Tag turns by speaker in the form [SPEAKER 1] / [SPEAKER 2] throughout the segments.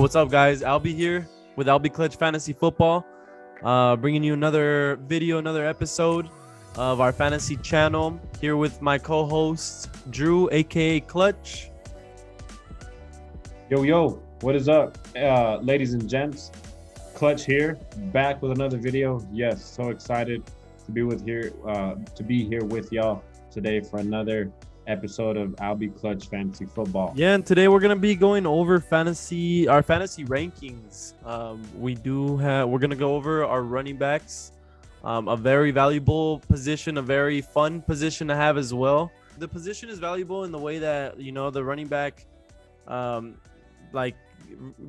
[SPEAKER 1] what's up, guys? Albie here with Albie Clutch Fantasy Football, bringing you another video, another episode of our fantasy channel. Here with my co-host Drew, aka Clutch.
[SPEAKER 2] Yo, what is up, ladies and gents? Clutch here, back with another video. Yes, so excited to be here with y'all today for another episode of Albie Clutch Fantasy Football.
[SPEAKER 1] Yeah, and today we're gonna be going over our fantasy rankings. We're gonna go over our running backs, a very valuable position, a very fun position to have as well. The position is valuable in the way that the running back,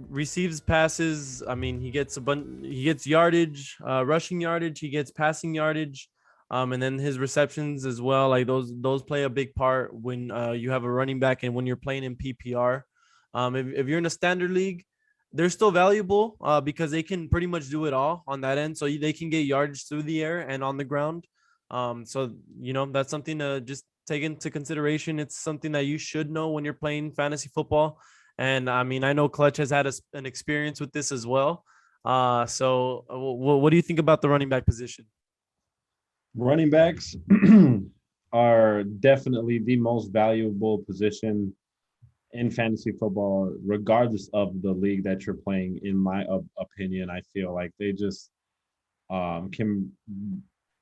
[SPEAKER 1] receives passes. I mean, he gets yardage, rushing yardage, he gets passing yardage. And then his receptions as well, like those play a big part when you have a running back and when you're playing in PPR. If you're in a standard league, they're still valuable because they can pretty much do it all on that end. So they can get yardage through the air and on the ground. So that's something to just take into consideration. It's something that you should know when you're playing fantasy football. And I mean, I know Clutch has had an experience with this as well. So what do you think about the running back position?
[SPEAKER 2] Running backs are definitely the most valuable position in fantasy football, regardless of the league that you're playing. In my opinion, I feel like they just can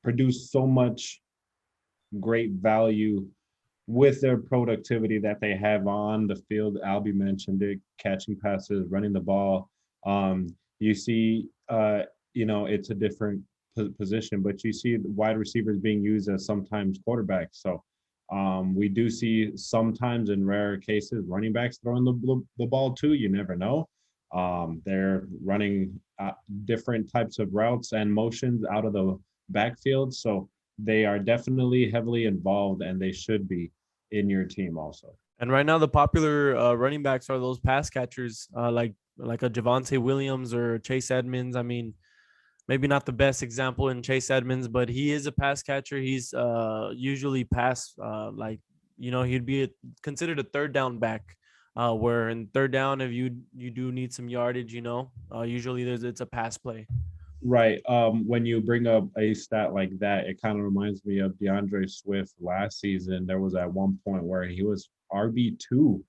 [SPEAKER 2] produce so much great value with their productivity that they have on the field. Albie mentioned it, catching passes, running the ball. You see, it's a different position, but you see wide receivers being used as sometimes quarterbacks. So we do see sometimes, in rare cases, running backs throwing the ball too. You never know. They're running different types of routes and motions out of the backfield. So they are definitely heavily involved, and they should be in your team also.
[SPEAKER 1] And right now, the popular running backs are those pass catchers, like a Javonte Williams or Chase Edmonds. I mean, maybe not the best example in Chase Edmonds, but he is a pass catcher. He's usually he'd be considered a third down back. Where in third down, if you do need some yardage, usually it's a pass play.
[SPEAKER 2] Right. When you bring up a stat like that, it kind of reminds me of DeAndre Swift last season. There was at one point where he was RB2,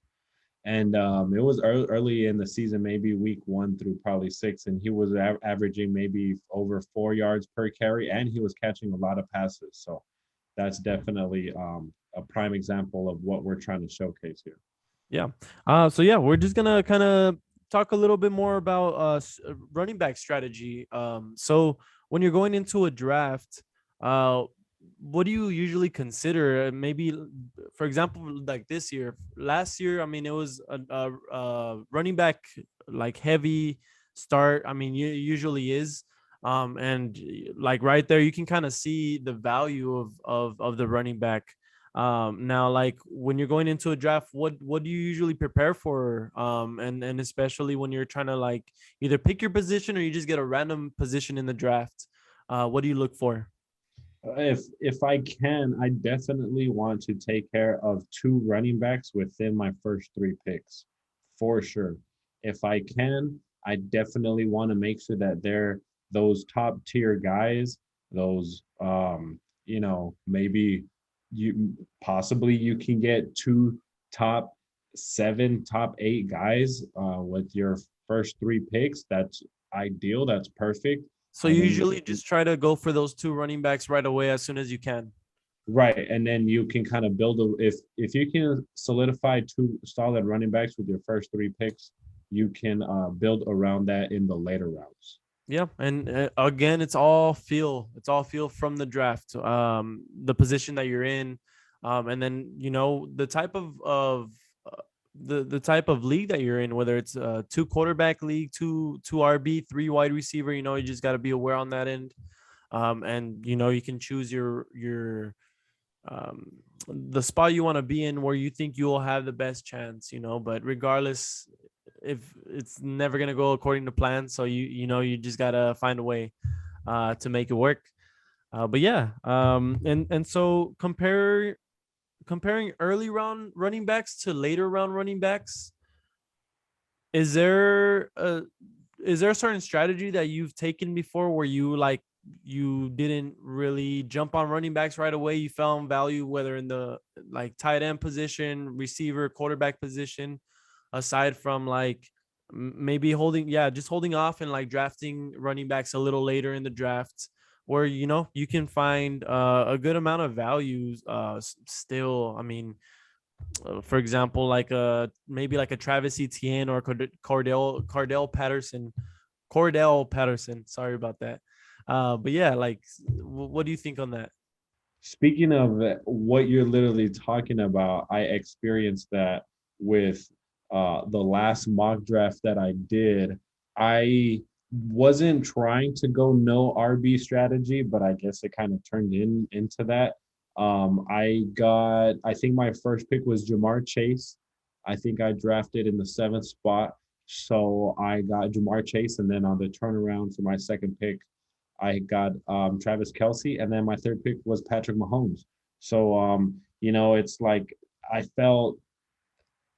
[SPEAKER 2] and it was early in the season, maybe week 1 through probably 6, and he was averaging maybe over 4 yards per carry, and he was catching a lot of passes. So that's definitely a prime example of what we're trying to showcase here.
[SPEAKER 1] Yeah. We're just gonna kind of talk a little bit more about running back strategy. So when you're going into a draft, what do you usually consider? Maybe, for example, like last year, I mean, it was a running back like heavy start. I mean, usually is. And like right there, you can kind of see the value of the running back. Now, like when you're going into a draft, what do you usually prepare for? And especially when you're trying to like either pick your position or you just get a random position in the draft. What do you look for?
[SPEAKER 2] If I can, I definitely want to take care of 2 running backs within my first 3 picks, for sure. If I can, I definitely want to make sure that they're those top tier guys, those maybe you can get 2 top 7, top 8 guys with your first 3 picks. That's ideal. That's perfect.
[SPEAKER 1] So you usually just try to go for those 2 running backs right away as soon as you can.
[SPEAKER 2] Right, and then you can kind of build if you can solidify 2 solid running backs with your first 3 picks, you can build around that in the later rounds.
[SPEAKER 1] Yeah, and again, it's all feel. It's all feel from the draft, the position that you're in, and then the type of the type of league that you're in, whether it's a 2 quarterback league, two RB, 3 wide receiver. You just got to be aware on that end, and you can choose um, the spot you want to be in where you think you will have the best chance. But regardless, if it's never gonna go according to plan, so you just gotta find a way to make it work. But yeah, and so comparing early round running backs to later round running backs, Is there a is there a certain strategy that you've taken before where you like you didn't really jump on running backs right away? You found value whether in the like tight end position, receiver, quarterback position, aside from like maybe holding, yeah, just holding off and like drafting running backs a little later in the draft where you can find a good amount of values still. I mean, for example, like maybe like a Travis Etienne or Cordell Patterson. Sorry about that. But yeah, like, what do you think on that?
[SPEAKER 2] Speaking of what you're literally talking about, I experienced that with the last mock draft that I did. I wasn't trying to go no RB strategy, but I guess it kind of turned into that. I think my first pick was Jamar Chase. I think I drafted in the seventh spot. So I got Jamar Chase, and then on the turnaround for my second pick, I got Travis Kelce, and then my third pick was Patrick Mahomes. So it's like I felt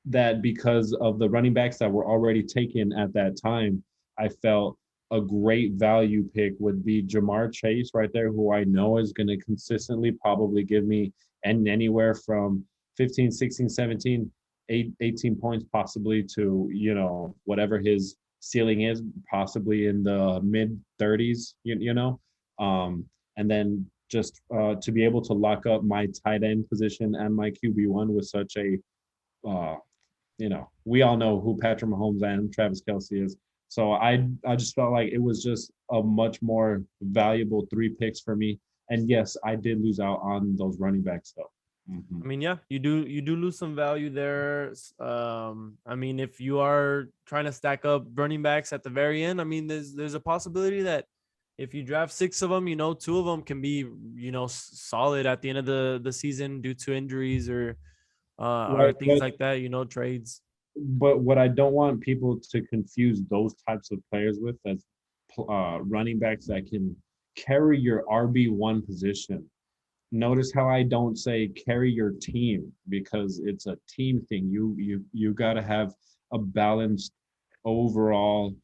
[SPEAKER 2] that because of the running backs that were already taken at that time, I felt a great value pick would be Jamar Chase right there, who I know is going to consistently probably give me anywhere from 15, 16, 17, 18 points possibly to, whatever his ceiling is, possibly in the mid 30s, and then just to be able to lock up my tight end position and my QB1 with such a uh, we all know who Patrick Mahomes and Travis Kelce is. So I just felt like it was just a much more valuable three picks for me. And yes, I did lose out on those running backs though.
[SPEAKER 1] I mean, yeah, you do lose some value there. I mean, if you are trying to stack up running backs at the very end, I mean, there's a possibility that if you draft six of them, two of them can be, solid at the end of the season due to injuries or
[SPEAKER 2] Right,
[SPEAKER 1] things like that, trades.
[SPEAKER 2] but what I don't want people to confuse those types of players with as running backs that can carry your RB1 position. Notice how I don't say carry your team because it's a team thing. You got to have a balanced overall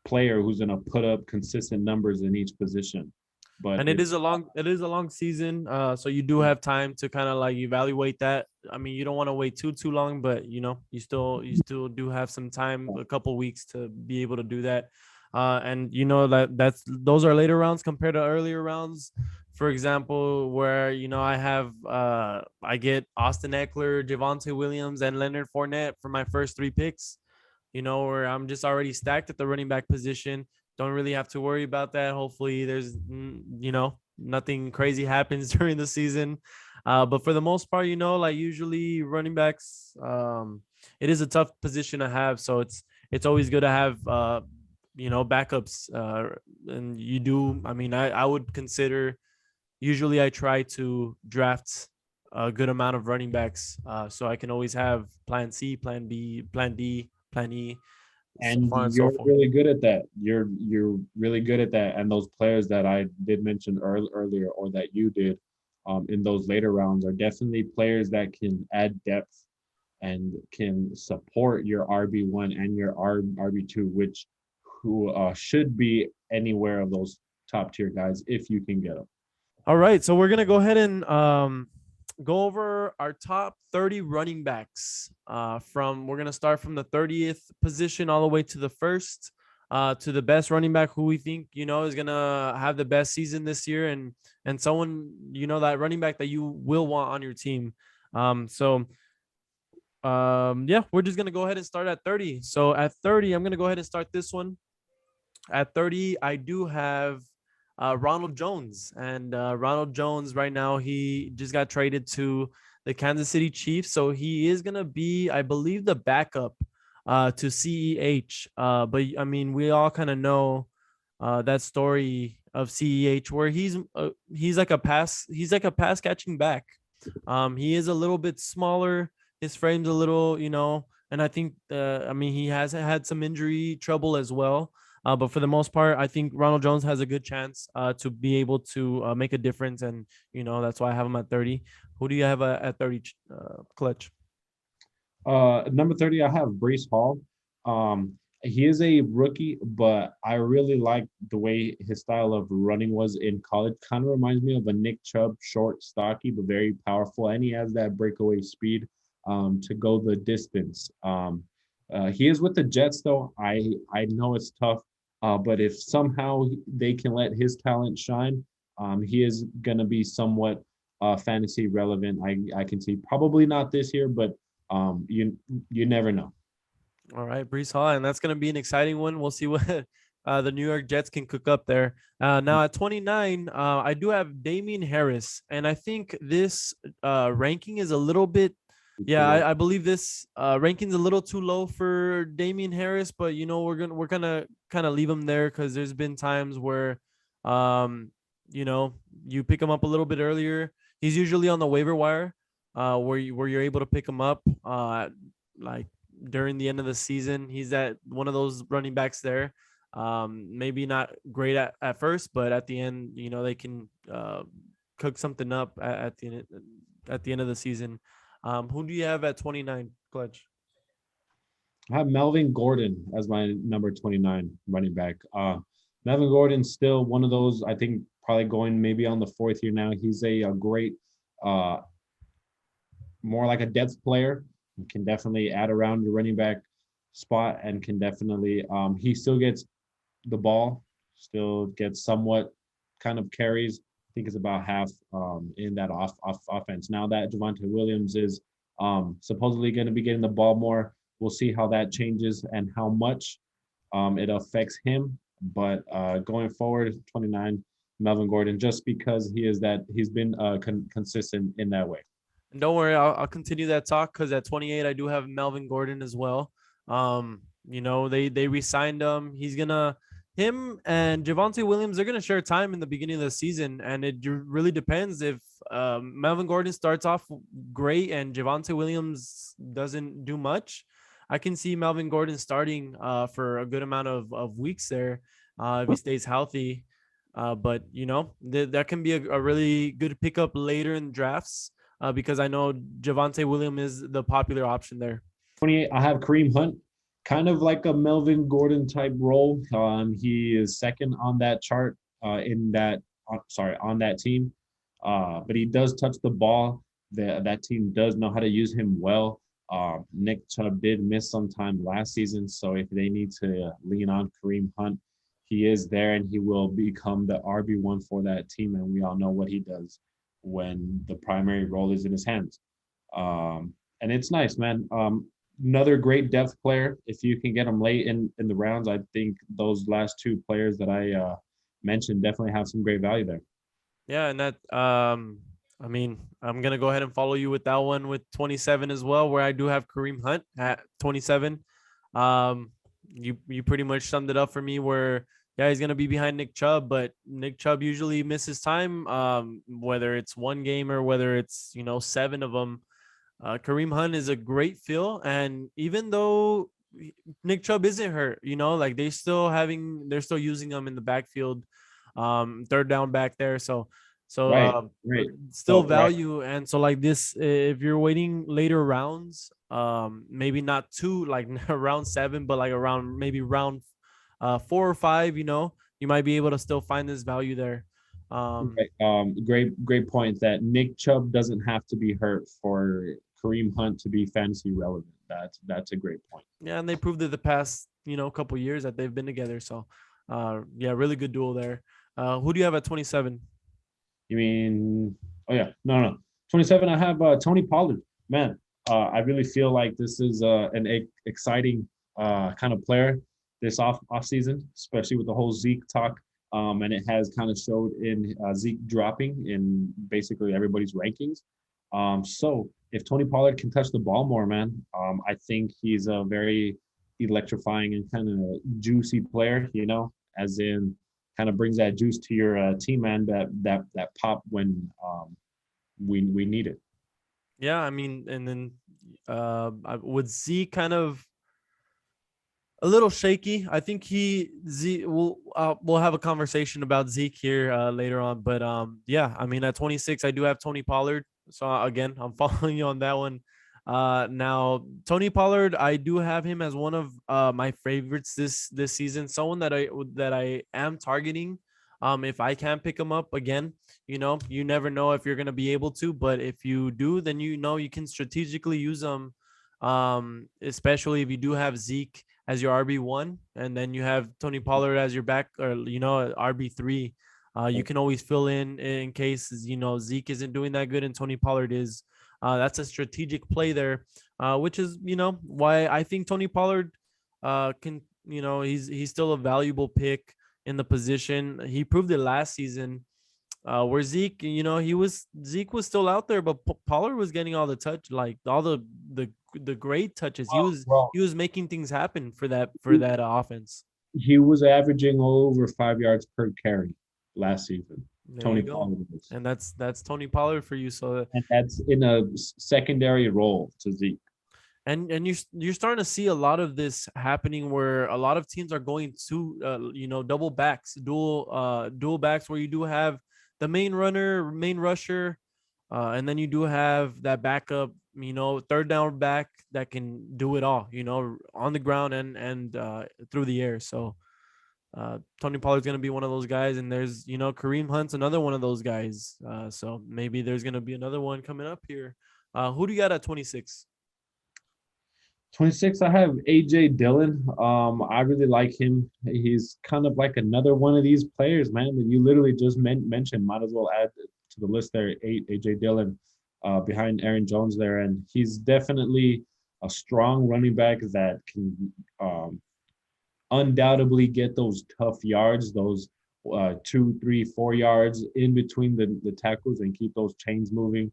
[SPEAKER 2] player who's going to put up consistent numbers in each position. But
[SPEAKER 1] And
[SPEAKER 2] it's
[SPEAKER 1] it is a long season, so you do have time to kind of like evaluate that. I mean, you don't want to wait too long, but you still do have some time, a couple weeks to be able to do that. And that's those are later rounds compared to earlier rounds. For example, where I get Austin Eckler, Javonte Williams, and Leonard Fournette for my first three picks. Where I'm just already stacked at the running back position, don't really have to worry about that. Hopefully there's nothing crazy happens during the season. But for the most part, like usually running backs, it is a tough position to have. So it's always good to have backups. And you do, I mean, I would consider, usually I try to draft a good amount of running backs, so I can always have plan C, plan B, plan D, plan E, so
[SPEAKER 2] and
[SPEAKER 1] far and so
[SPEAKER 2] you're
[SPEAKER 1] forth.
[SPEAKER 2] really good at that. You're really good at that. And those players that I did mention earlier, or that you did, in those later rounds, are definitely players that can add depth and can support your RB1 and your RB2, which who should be anywhere of those top tier guys if you can get them.
[SPEAKER 1] All right, so we're gonna go ahead and go over our top 30 running backs. We're gonna start from the 30th position all the way to the first, to the best running back who we think is gonna have the best season this year, and someone that running back that you will want on your team. Yeah, we're just gonna go ahead and start at 30. So at 30, I'm gonna go ahead and start this one. At 30, I do have Ronald Jones. And Ronald Jones, right now, he just got traded to the Kansas City Chiefs. So he is going to be, I believe, the backup to CEH. But I mean, we all kind of know that story of CEH where he's like a pass catching back. He is a little bit smaller. His frame's a little, and I think, I mean, he has had some injury trouble as well. But for the most part, I think Ronald Jones has a good chance to be able to make a difference. And, that's why I have him at 30. Who do you have at 30, Clutch?
[SPEAKER 2] Number 30, I have Brees Hall. He is a rookie, but I really like the way his style of running was in college. Kind of reminds me of a Nick Chubb, short, stocky, but very powerful, and he has that breakaway speed to go the distance. He is with the Jets, though. I know it's tough, but if somehow they can let his talent shine, he is gonna be somewhat fantasy relevant. I can see probably not this year, but you never know.
[SPEAKER 1] All right, Brees Hall, and that's going to be an exciting one. We'll see what the New York Jets can cook up there. Now at 29, I do have Damian Harris, and I think this ranking is a little bit. Yeah, I believe this ranking is a little too low for Damian Harris, but we're gonna kind of leave him there because there's been times where, um, you pick him up a little bit earlier. He's usually on the waiver wire, where you're able to pick him up, like during the end of the season. He's at one of those running backs there. Maybe not great at first, but at the end, they can cook something up at the end of the season. Who do you have at 29, Clutch?
[SPEAKER 2] I have Melvin Gordon as my number 29 running back. Melvin Gordon's still one of those, I think, probably going maybe on the fourth year now. He's a great, uh, more like a depth player. He can definitely add around your running back spot and can definitely, he still gets the ball, still gets somewhat kind of carries. I think it's about half in that off offense. Now that Javonte Williams is supposedly going to be getting the ball more, we'll see how that changes and how much it affects him. But going forward, 29, Melvin Gordon, just because he's been consistent in that way.
[SPEAKER 1] And don't worry, I'll continue that talk because at 28, I do have Melvin Gordon as well. They re-signed him. Him and Javonte Williams, they're gonna share time in the beginning of the season, and it really depends if Melvin Gordon starts off great and Javonte Williams doesn't do much. I can see Melvin Gordon starting for a good amount of weeks there if he stays healthy. But that can be a really good pickup later in drafts because I know Javonte Williams is the popular option there.
[SPEAKER 2] 28, I have Kareem Hunt, kind of like a Melvin Gordon type role. He is second on that chart on that team. But he does touch the ball. That team does know how to use him well. Nick Chubb did miss some time last season, so if they need to lean on Kareem Hunt, he is there and he will become the RB1 for that team. And we all know what he does when the primary role is in his hands. And it's nice, man. Another great depth player. If you can get him late in the rounds, I think those last two players that I mentioned definitely have some great value there.
[SPEAKER 1] Yeah, and that I mean, I'm gonna go ahead and follow you with that one with 27 as well, where I do have Kareem Hunt at 27. You pretty much summed it up for me. Where yeah, he's gonna be behind Nick Chubb, but Nick Chubb usually misses time, whether it's one game or whether it's seven of them. Kareem Hunt is a great fill, and even though Nick Chubb isn't hurt, like they're still using him in the backfield, third down back there. So
[SPEAKER 2] Right, right.
[SPEAKER 1] still
[SPEAKER 2] So right,
[SPEAKER 1] value, and so like this, if you're waiting later rounds, maybe not two like round seven, but like around maybe round 4 or 5, you might be able to still find this value there.
[SPEAKER 2] right. Great point that Nick Chubb doesn't have to be hurt for Kareem Hunt to be fantasy relevant. That's a great point.
[SPEAKER 1] Yeah, and they proved it the past couple years that they've been together. So, yeah, really good duel there. Who do you have at 27?
[SPEAKER 2] You mean? Oh yeah, no. 27. I have Tony Pollard. Man, I really feel like this is exciting kind of player this off season, especially with the whole Zeke talk. And it has kind of showed in Zeke dropping in basically everybody's rankings. So if Tony Pollard can touch the ball more, man, I think he's a very electrifying and kind of juicy player. As in kind of brings that juice to your team, man. That pop when we need it.
[SPEAKER 1] Yeah, I mean, and then with Zeke kind of a little shaky. I think Zeke we'll have a conversation about Zeke here later on. But yeah, I mean at 26, I do have Tony Pollard. So again, I'm following you on that one. Now Tony Pollard, I do have him as one of my favorites this season. Someone that I am targeting. If I can pick him up again, you never know if you're gonna be able to, but if you do, then you can strategically use them. Especially if you do have Zeke as your RB1, and then you have Tony Pollard as your back, or RB3. You can always fill in case Zeke isn't doing that good and Tony Pollard is. That's a strategic play there, which is why I think Tony Pollard can he's still a valuable pick in the position. He proved it last season, where Zeke, Zeke was still out there, but Pollard was getting all the touch, like all the great touches. He
[SPEAKER 2] Well,
[SPEAKER 1] was
[SPEAKER 2] well,
[SPEAKER 1] he was making things happen for that offense.
[SPEAKER 2] he was averaging over 5 yards per carry last season.
[SPEAKER 1] There you
[SPEAKER 2] Tony
[SPEAKER 1] go,
[SPEAKER 2] Pollard was.
[SPEAKER 1] and that's Tony Pollard for you. So
[SPEAKER 2] And that's in a secondary role to Zeke.
[SPEAKER 1] and you're starting to see a lot of this happening where a lot of teams are going to double backs, dual backs, where you do have the main runner, main rusher, and then you do have that backup, third down back that can do it all, on the ground and through the air. So Tony Pollard's going to be one of those guys, and there's Kareem Hunt's another one of those guys. So maybe there's going to be another one coming up here. Who do you got at 26?
[SPEAKER 2] 26, I have AJ Dillon. I really like him. He's kind of like another one of these players, man, that you literally just mentioned. Might as well add to the list there, AJ Dillon, behind Aaron Jones there. And he's definitely a strong running back that can undoubtedly get those tough yards, those 2, 3, 4 yards in between the tackles and keep those chains moving.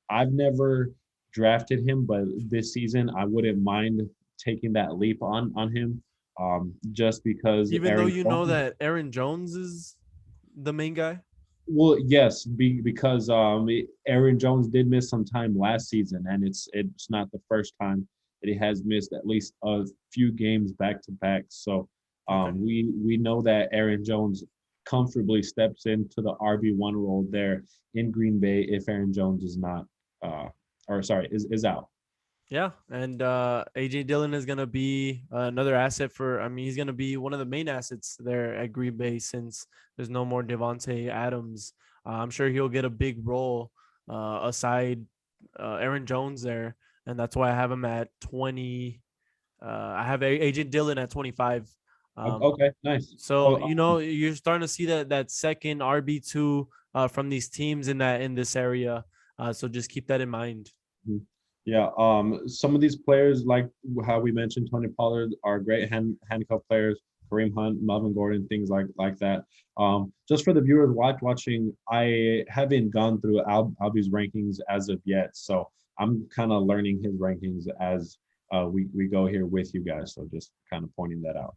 [SPEAKER 2] I've never drafted him, but this season I wouldn't mind taking that leap on him, just because
[SPEAKER 1] Even though
[SPEAKER 2] Aaron
[SPEAKER 1] you know
[SPEAKER 2] Jones.
[SPEAKER 1] that Aaron Jones is the main guy.
[SPEAKER 2] Well, yes, because Aaron Jones did miss some time last season, and it's not the first time that he has missed at least a few games back to back. So
[SPEAKER 1] Okay.
[SPEAKER 2] we know that Aaron Jones comfortably steps into the RB1 role there in Green Bay if Aaron Jones is not or sorry is out.
[SPEAKER 1] Yeah, and AJ Dillon is gonna be another asset for. I mean, he's gonna be one of the main assets there at Green Bay since there's no more Devontae Adams. I'm sure he'll get a big role aside Aaron Jones there, and that's why I have him at 20. I have AJ Dillon at 25.
[SPEAKER 2] Okay, nice.
[SPEAKER 1] So
[SPEAKER 2] Oh,
[SPEAKER 1] you're starting to see that second RB2 from these teams in this area. So just keep that in mind.
[SPEAKER 2] mhm. Yeah, some of these players, like how we mentioned, Tony Pollard, are great handcuff players. Kareem Hunt, Melvin Gordon, things like that. Just for the viewers watching, I haven't gone through Albie's rankings as of yet, so I'm kind of learning his rankings as we go here with you guys. So just kind of pointing that out.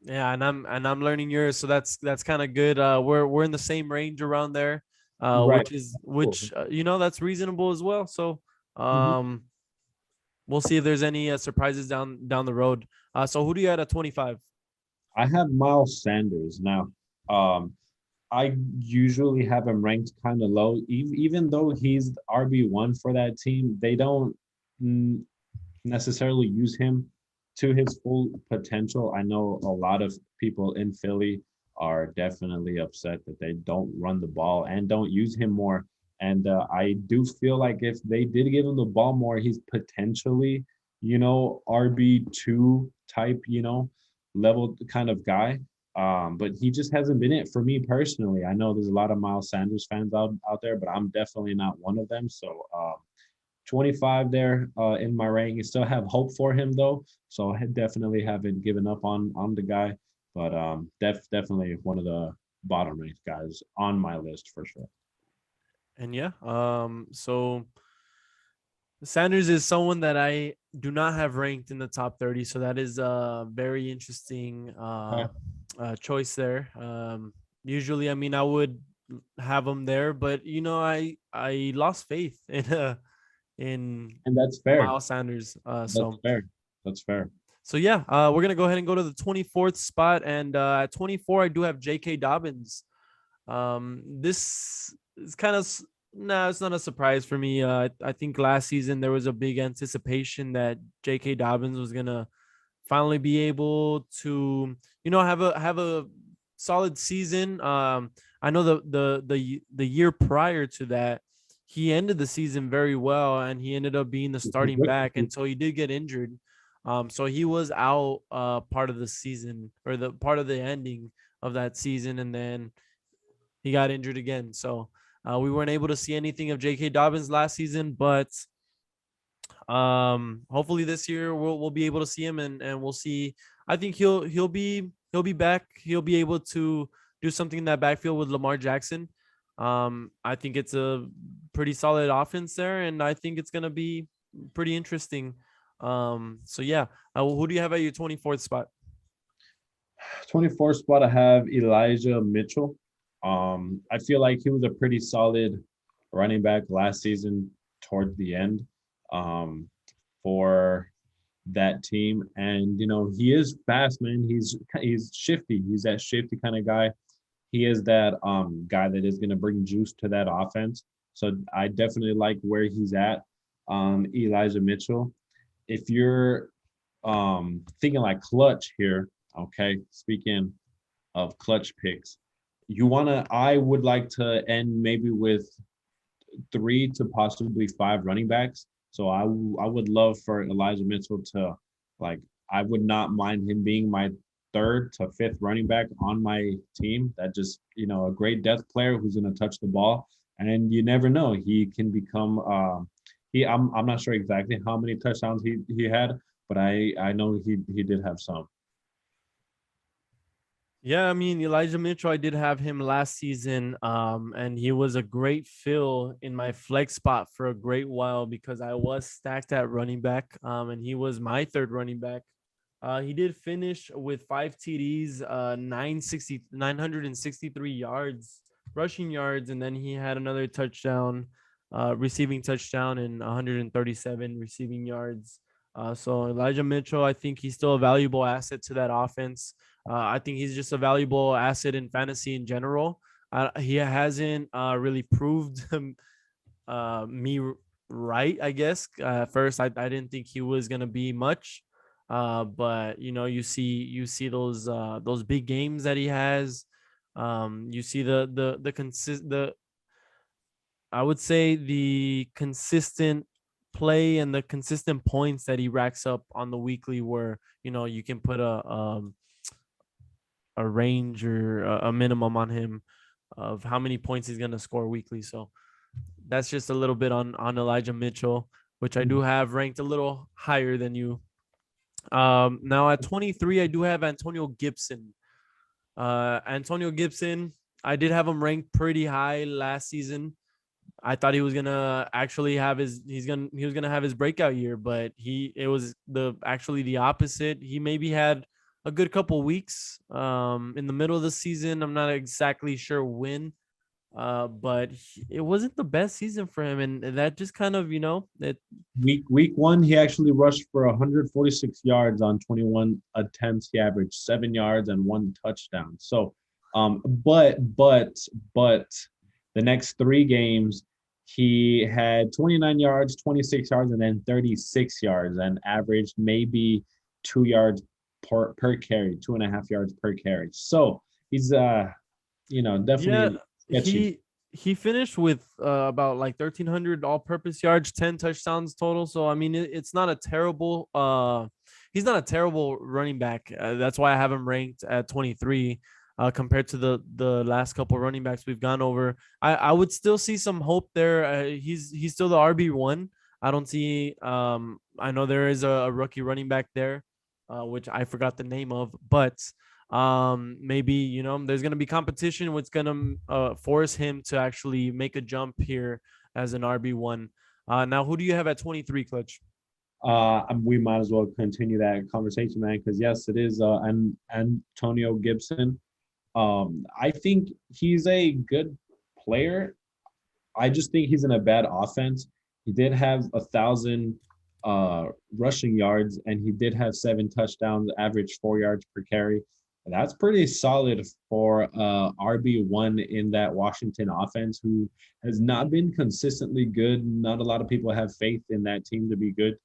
[SPEAKER 1] Yeah, and I'm learning yours, so that's kind of good. We're in the same range around there,
[SPEAKER 2] Right.
[SPEAKER 1] which is
[SPEAKER 2] Cool.
[SPEAKER 1] which that's reasonable as well. So
[SPEAKER 2] Mhm.
[SPEAKER 1] um, we'll see if there's any surprises down the road. So who do you have at 25?
[SPEAKER 2] I have Miles Sanders now. Um, I usually have him ranked kind of low, even though he's RB1 for that team. They don't mm, necessarily use him to his full potential. I know a lot of people in Philly are definitely upset that they don't run the ball and don't use him more. And I do feel like if they did give him the ball more, he's potentially, RB2 type, level kind of guy. But he just hasn't been it for me personally. I know there's a lot of Miles Sanders fans out there, but I'm definitely not one of them. So 25 there in my ranking. Still have hope for him though, so I definitely haven't given up on the guy. But definitely one of the bottom ranked guys on my list for sure.
[SPEAKER 1] And yeah, so Sanders is someone that I do not have ranked in the top 30, so that is a very interesting
[SPEAKER 2] Okay.
[SPEAKER 1] choice there. Usually, I mean, I would have him there, but I lost faith in
[SPEAKER 2] And that's fair.
[SPEAKER 1] Miles Sanders.
[SPEAKER 2] That's fair. That's fair.
[SPEAKER 1] So yeah, we're gonna go ahead and go to the 24th spot, and at 24, I do have J.K. Dobbins. This is kind of No, it's not a surprise for me. I think last season there was a big anticipation that J.K. Dobbins was gonna finally be able to, have a solid season. I know the year prior to that, he ended the season very well, and he ended up being the starting back until he did get injured. So he was out part of the season, or the part of the ending of that season, and then he got injured again. So we weren't able to see anything of J.K. Dobbins last season, but hopefully this year we'll be able to see him, and we'll see. I think he'll be back. He'll be able to do something in that backfield with Lamar Jackson. I think it's a pretty solid offense there, and I think it's gonna be pretty interesting. So yeah, who do you have at your 24th spot?
[SPEAKER 2] 24th spot, I have Elijah Mitchell. I feel like he was a pretty solid running back last season towards the end, um, for that team. And he is fast, man. He's shifty. He's that shifty kind of guy. He is that guy that is gonna bring juice to that offense. So I definitely like where he's at. Elijah Mitchell. If you're thinking like clutch here, okay, speaking of clutch picks, I would like to end maybe with 3 to possibly 5 running backs. So I would love for Elijah Mitchell to, like, I would not mind him being my 3rd to 5th running back on my team. That just, a great depth player who's going to touch the ball, and you never know, he can become. I'm not sure exactly how many touchdowns he had, but I know he did have some.
[SPEAKER 1] Yeah, I mean Elijah Mitchell, I did have him last season, and he was a great fill in my flex spot for a great while because I was stacked at running back, and he was my third running back. He did finish with 5 TDs, 963 yards, rushing yards, and then he had another touchdown, receiving touchdown, and 137 receiving yards. So Elijah Mitchell, I think he's still a valuable asset to that offense. I think he's just a valuable asset in fantasy in general. He hasn't really proved me right, I guess. At first, I didn't think he was gonna be much, but you see those big games that he has. You see the I would say the consistent play and the consistent points that he racks up on the weekly, where you can put a range or a minimum on him of how many points he's gonna score weekly. So that's just a little bit on Elijah Mitchell, which I do have ranked a little higher than you. Now at 23, I do have Antonio Gibson. Antonio Gibson, I did have him ranked pretty high last season. I thought he was gonna actually have he was gonna have his breakout year, but it was the opposite. He maybe had a good couple weeks in the middle of the season. I'm not exactly sure when, but it wasn't the best season for him, and that just kind of it.
[SPEAKER 2] Week 1, he actually rushed for 146 yards on 21 attempts. He averaged 7 yards and 1 touchdown. So, but the next 3 games, he had 29 yards, 26 yards, and then 36 yards, and averaged maybe 2 yards per carry, 2.5 yards per carry. So he's
[SPEAKER 1] Yeah,
[SPEAKER 2] definitely sketchy.
[SPEAKER 1] he finished with about like 1,300 all-purpose yards, 10 touchdowns total. So I mean, it's not a terrible. He's not a terrible running back. That's why I have him ranked at 23. Compared to the last couple running backs we've gone over, I would still see some hope there. He's still the RB1. I don't see. I know there is a rookie running back there, which I forgot the name of, but maybe there's going to be competition what's going to force him to actually make a jump here as an RB1. Now who do you have at 23, Clutch?
[SPEAKER 2] We might as well continue that conversation, man, because yes, it is Antonio Gibson. I think he's a good player. I just think he's in a bad offense. He did have 1,000 rushing yards, and he did have 7 touchdowns, average 4 yards per carry. That's pretty solid for RB1 in that Washington offense, who has not been consistently good. Not a lot of people have faith in that team to be good.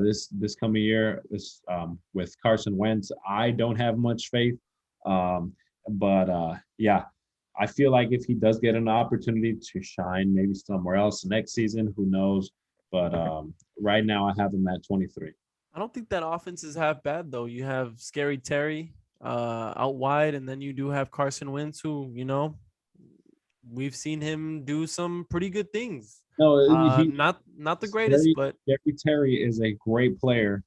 [SPEAKER 2] This coming year, this with Carson Wentz, I don't have much faith. But yeah, I feel like if he does get an opportunity to shine, maybe somewhere else next season, who knows? But right now, I have him at 23.
[SPEAKER 1] I don't think that offense is half bad though. You have Scary Terry out wide, and then you do have Carson Wentz, who we've seen him do some pretty good things.
[SPEAKER 2] No, he
[SPEAKER 1] Not the greatest,
[SPEAKER 2] Scary,
[SPEAKER 1] but
[SPEAKER 2] Scary Terry is a great player.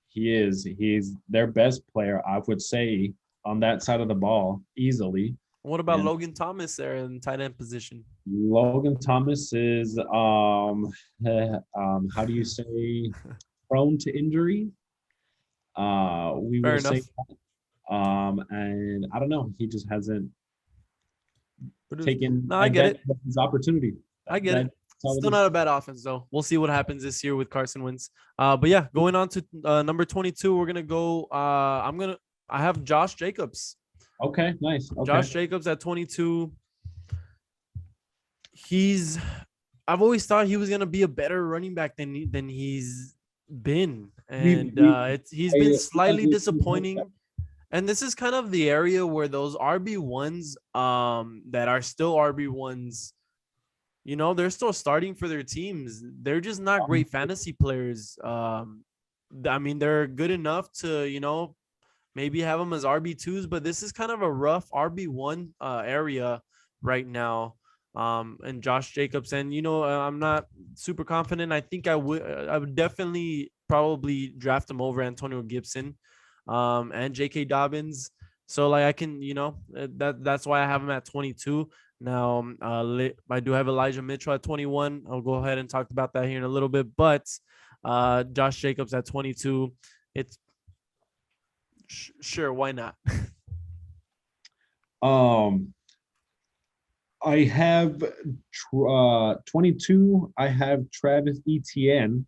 [SPEAKER 2] He is. He's their best player, I would say, on that side of the ball easily.
[SPEAKER 1] what about
[SPEAKER 2] And
[SPEAKER 1] Logan Thomas there in tight end position?
[SPEAKER 2] Logan Thomas is how do you say, prone to injury? We
[SPEAKER 1] Fair
[SPEAKER 2] will say
[SPEAKER 1] enough.
[SPEAKER 2] and I don't know. He just hasn't taken
[SPEAKER 1] No, I get it.
[SPEAKER 2] advantage of his opportunity.
[SPEAKER 1] I get it.
[SPEAKER 2] That's all it
[SPEAKER 1] Still
[SPEAKER 2] is.
[SPEAKER 1] not a bad offense though. We'll see what happens this year with Carson Wentz. But yeah, going on to number 22, we're gonna go. I have Josh Jacobs.
[SPEAKER 2] Okay, nice. Okay.
[SPEAKER 1] Josh Jacobs at 22. He's. I've always thought he was gonna be a better running back than he's been,
[SPEAKER 2] We,
[SPEAKER 1] and
[SPEAKER 2] we,
[SPEAKER 1] he's been
[SPEAKER 2] I
[SPEAKER 1] slightly
[SPEAKER 2] agree.
[SPEAKER 1] disappointing. And this is kind of the area where those RB1s that are still RB1s, they're still starting for their teams. They're just not great fantasy players. I mean, they're good enough to, maybe have them as RB2s, but this is kind of a rough RB1 area right now. And Josh Jacobs, and I'm not super confident. I think I would definitely probably draft him over Antonio Gibson, and J.K. Dobbins. So like I can, that's why I have him at 22. Now, I do have Elijah Mitchell at 21. I'll go ahead and talk about that here in a little bit. But Josh Jacobs at 22. It's sure, why not?
[SPEAKER 2] Um, I have 22. I have Travis Etienne.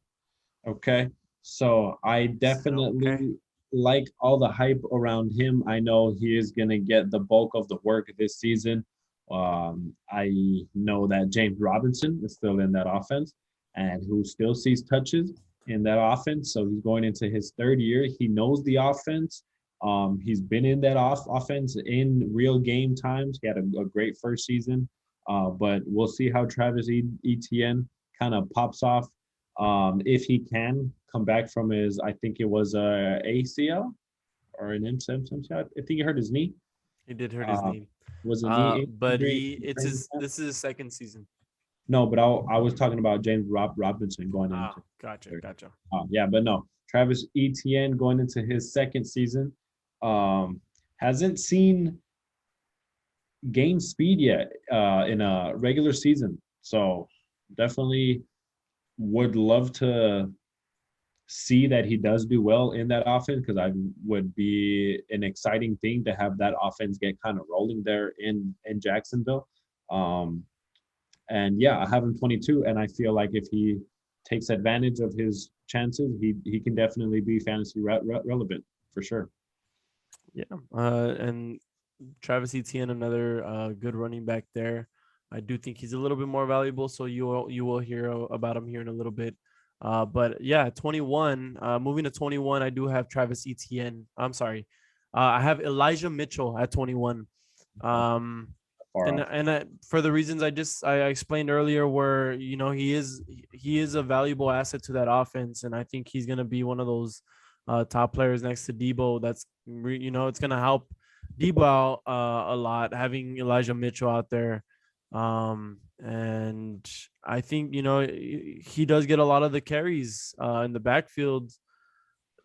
[SPEAKER 2] Okay. So I
[SPEAKER 1] Okay.
[SPEAKER 2] definitely like all the hype around him. I know he is going to get the bulk of the work this season. I know that James Robinson is still in that offense and who still sees touches in that offense. So he's going into his third year. He knows the offense. He's been in that offense in real game times. He had a great first season. But we'll see how Travis Etienne kind of pops off. If he can come back from his, I think it was a ACL or an MCL. I think he hurt his knee.
[SPEAKER 1] He did hurt his
[SPEAKER 2] Uh,
[SPEAKER 1] knee.
[SPEAKER 2] was a knee
[SPEAKER 1] But
[SPEAKER 2] injury.
[SPEAKER 1] this is his second season.
[SPEAKER 2] No, but I was talking about James Robinson going into.
[SPEAKER 1] Gotcha.
[SPEAKER 2] Yeah, but no, Travis Etienne going into his second season. Hasn't seen gain speed yet in a regular season. So definitely would love to see that he does do well in that offense because I would be an exciting thing to have that offense get kind of rolling there in Jacksonville. Um, and yeah, I have him 22, and I feel like if he takes advantage of his chances, he can definitely be fantasy relevant for sure.
[SPEAKER 1] Yeah. And Travis Etienne, another good running back there. I do think he's a little bit more valuable, so you will hear about him here in a little bit. But yeah, 21. Moving to 21, I do have Travis Etienne. I'm sorry, I have Elijah Mitchell at 21. Um,
[SPEAKER 2] Far
[SPEAKER 1] and
[SPEAKER 2] off.
[SPEAKER 1] for the reasons I explained earlier, where he is a valuable asset to that offense, and I think he's gonna be one of those top players next to Debo. It's gonna help Debo out a lot having Elijah Mitchell out there. And I think he does get a lot of the carries in the backfield.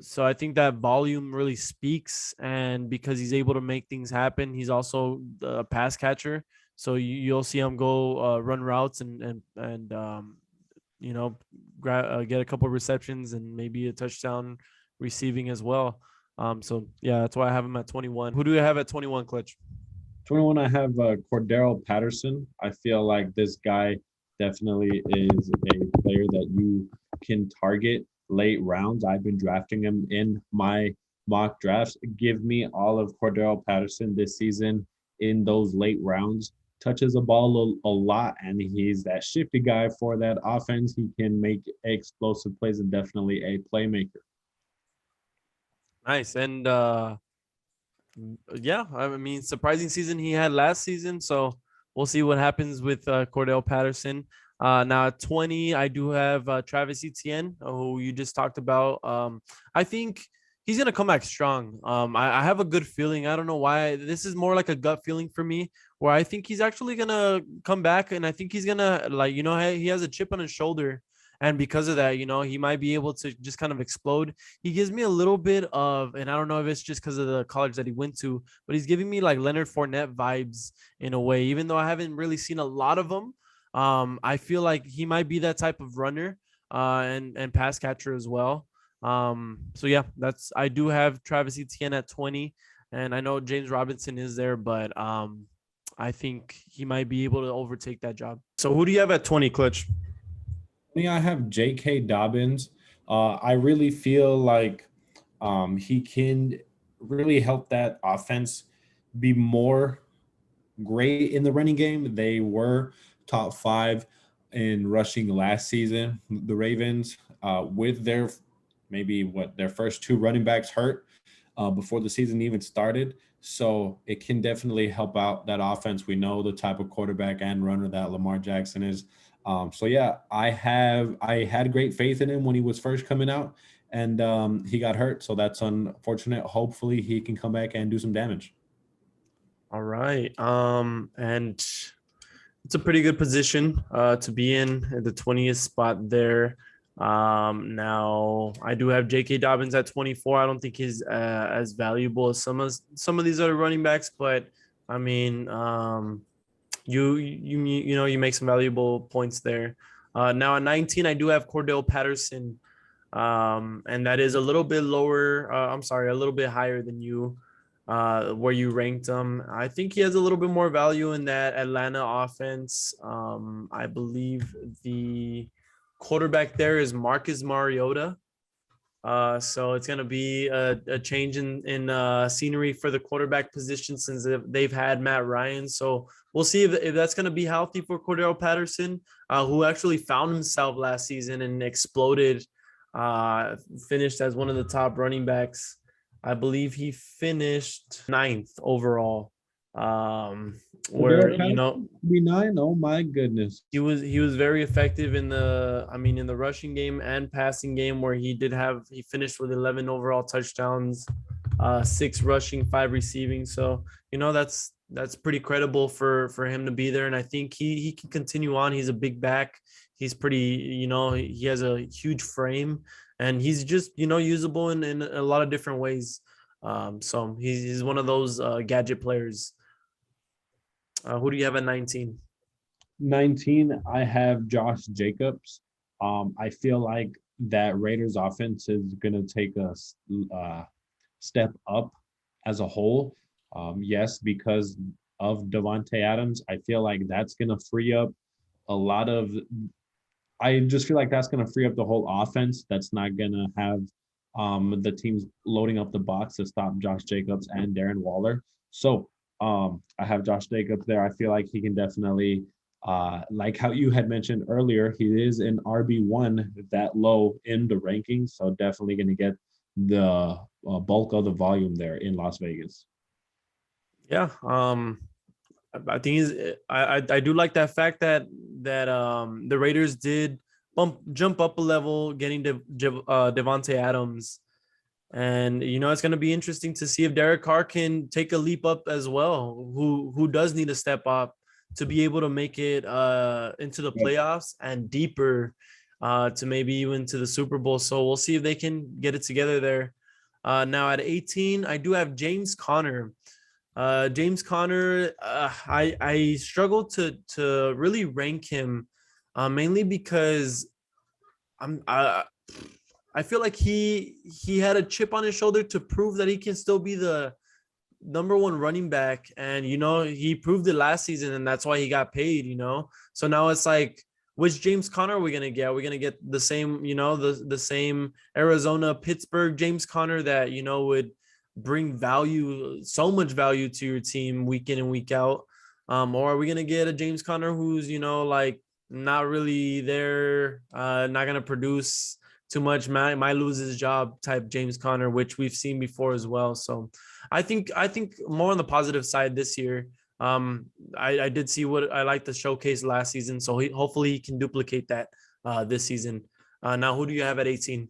[SPEAKER 1] So I think that volume really speaks, and because he's able to make things happen, he's also a pass catcher. So you'll see him go run routes and you know get a couple of receptions and maybe a touchdown receiving as well. So yeah, that's why I have him at 21. Who do you have at 21, Clutch?
[SPEAKER 2] 21, I have Cordero Patterson. I feel like this guy definitely is a player that you can target late rounds. I've been drafting him in my mock drafts, give me all of Cordero Patterson this season in those late rounds. Touches the ball a lot, and he's that shifty guy for that offense. He can make explosive plays and definitely a playmaker.
[SPEAKER 1] Nice. And yeah, I mean, surprising season he had last season. So we'll see what happens with Cordell Patterson. Now at 20, I do have Travis Etienne, who you just talked about. I think he's gonna come back strong. I have a good feeling. I don't know why. This is more like a gut feeling for me, where I think he's actually gonna come back, and I think he's gonna, like, he has a chip on his shoulder, and because of that, he might be able to just kind of explode. He gives me a little bit of, and I don't know if it's just because of the college that he went to, but he's giving me like Leonard Fournette vibes in a way, even though I haven't really seen a lot of them. I feel like he might be that type of runner, and pass catcher as well. So yeah, I do have Travis Etienne at 20, and I know James Robinson is there, but I think he might be able to overtake that job. So who do you have at 20, Clutch?
[SPEAKER 3] Me, I have J.K. Dobbins. I really feel like he can really help that offense be more great in the running game. They were top 5 in rushing last season. The Ravens, with their first 2 running backs hurt before the season even started. So it can definitely help out that offense. We know the type of quarterback and runner that Lamar Jackson is. So yeah, I had great faith in him when he was first coming out, and he got hurt. So that's unfortunate. Hopefully he can come back and do some damage.
[SPEAKER 1] All right. And it's a pretty good position to be in at the 20th spot there. Now I do have J.K. Dobbins at 24. I don't think he's as valuable as some of these other running backs, but I mean, you make some valuable points there. Now at 19, I do have Cordell Patterson, and that is a little bit lower. I'm sorry, a little bit higher than you, where you ranked him. I think he has a little bit more value in that Atlanta offense. I believe the quarterback there is Marcus Mariota. So it's going to be a change in scenery for the quarterback position since they've had Matt Ryan. So we'll see if that's going to be healthy for Cordell Patterson, who actually found himself last season and exploded, finished as one of the top running backs. I believe he finished 9th overall. Where
[SPEAKER 2] be 9. Oh my goodness,
[SPEAKER 1] he was very effective in the rushing game and passing game, where he finished with 11 overall touchdowns, 6 rushing, 5 receiving. So that's pretty credible for him to be there, and I think he can continue on. He's a big back. He's pretty, he has a huge frame, and he's just usable in a lot of different ways. So he's one of those gadget players. Who do you have at 19?
[SPEAKER 2] 19, I have Josh Jacobs. I feel like that Raiders offense is going to take a step up as a whole. Yes, because of Davante Adams, I feel like that's going to free up a lot of. I just feel like that's going to free up the whole offense. That's not going to have the teams loading up the box to stop Josh Jacobs and Darren Waller. So I have Josh Jacobs there. I feel like he can definitely, like how you had mentioned earlier, he is an RB1 that low in the rankings. So definitely going to get the bulk of the volume there in Las Vegas.
[SPEAKER 1] Yeah. I think I do like that fact that the Raiders did jump up a level, getting Devontae Adams, and it's going to be interesting to see if Derek Carr can take a leap up as well. Who does need to step up to be able to make it into the playoffs and deeper, to maybe even to the Super Bowl. So we'll see if they can get it together there. Now at 18, I do have James Conner. James Conner, I struggle to really rank him, mainly because I feel like he had a chip on his shoulder to prove that he can still be the number 1 running back, and he proved it last season, and that's why he got paid. So now it's like, which James Conner are we gonna get? Are we gonna get the same, the same Arizona, Pittsburgh James Conner that would bring value, so much value to your team week in and week out? Or are we gonna get a James Conner who's like not really there, not gonna produce too much, might lose his job type James Conner, which we've seen before as well. So I think more on the positive side this year. I did see what I like to showcase last season, so hopefully he can duplicate that this season. Now, who do you have at 18?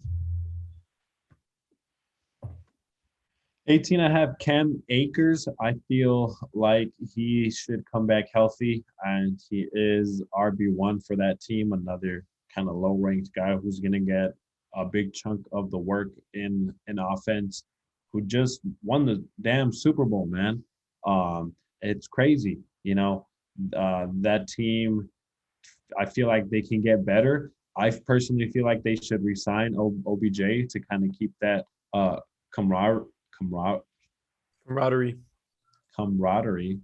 [SPEAKER 2] 18, I have Cam Akers. I feel like he should come back healthy, and he is RB1 for that team. Another kind of low-ranked guy who's going to get a big chunk of the work in offense, who just won the damn Super Bowl, man. It's crazy, that team. I feel like they can get better. I personally feel like they should resign OBJ to kind of keep that camaraderie.
[SPEAKER 1] Camaraderie.
[SPEAKER 2] Camaraderie.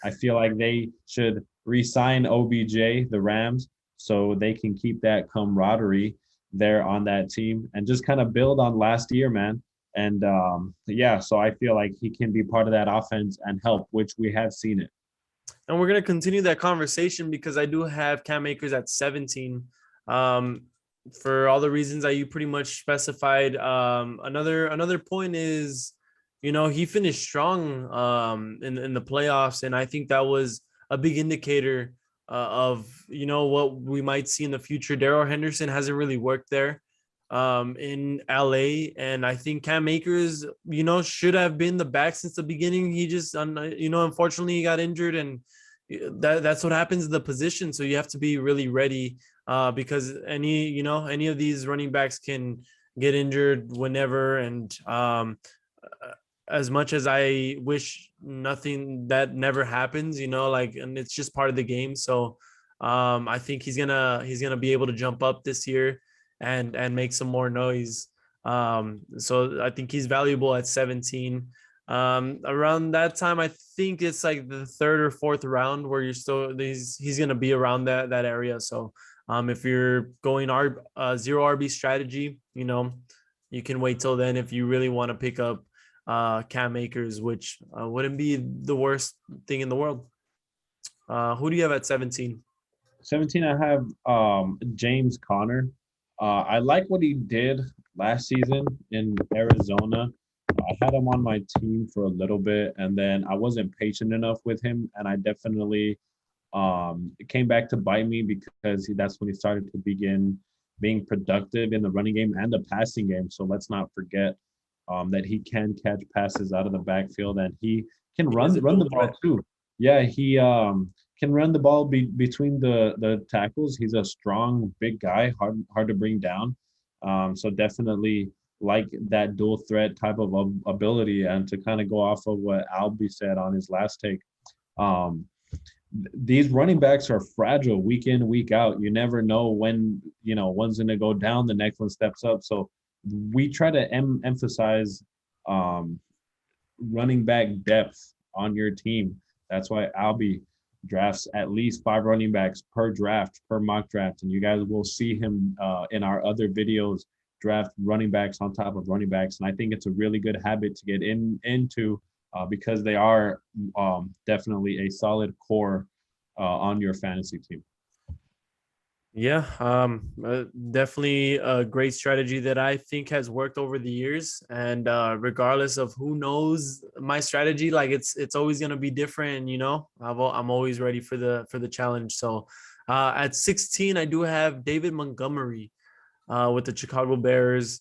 [SPEAKER 2] I feel like they should resign OBJ, the Rams, so they can keep that camaraderie there on that team and just kind of build on last year, man. And so I feel like he can be part of that offense and help, which we have seen it.
[SPEAKER 1] And we're going to continue that conversation because I do have Cam Akers at 17. For all the reasons that you pretty much specified. Another point is, he finished strong in the playoffs, and I think that was a big indicator of what we might see in the future. Darrell Henderson hasn't really worked there in LA, and I think Cam Akers should have been the back since the beginning. He just unfortunately he got injured, and that's what happens in the position. So you have to be really ready because any of these running backs can get injured whenever, and as much as I wish nothing that never happens, and it's just part of the game. So I think he's gonna be able to jump up this year and make some more noise. So I think he's valuable at 17. Around that time, I think it's like the third or fourth round where he's gonna be around that area. So if you're going zero RB strategy, you can wait till then if you really want to pick up Cam Akers, which wouldn't be the worst thing in the world. Who do you have at 17?
[SPEAKER 2] 17, I have James Conner. I like what he did last season in Arizona. I had him on my team for a little bit, and then I wasn't patient enough with him, and I definitely it came back to bite me because that's when he started to begin being productive in the running game and the passing game. So let's not forget that he can catch passes out of the backfield, and he can run the ball too. Yeah, he can run the ball between the tackles. He's a strong, big guy, hard to bring down. So definitely like that dual threat type of ability. And to kind of go off of what Albie said on his last take, these running backs are fragile week in, week out. You never know when, one's going to go down, the next one steps up. So we try to emphasize running back depth on your team. That's why Albie drafts at least 5 running backs per draft, per mock draft. And you guys will see him in our other videos draft running backs on top of running backs. And I think it's a really good habit to get into because they are definitely a solid core on your fantasy team.
[SPEAKER 1] Yeah, definitely a great strategy that I think has worked over the years. And regardless of who knows my strategy, like it's always gonna be different. I'm always ready for the challenge. So at 16, I do have David Montgomery with the Chicago Bears.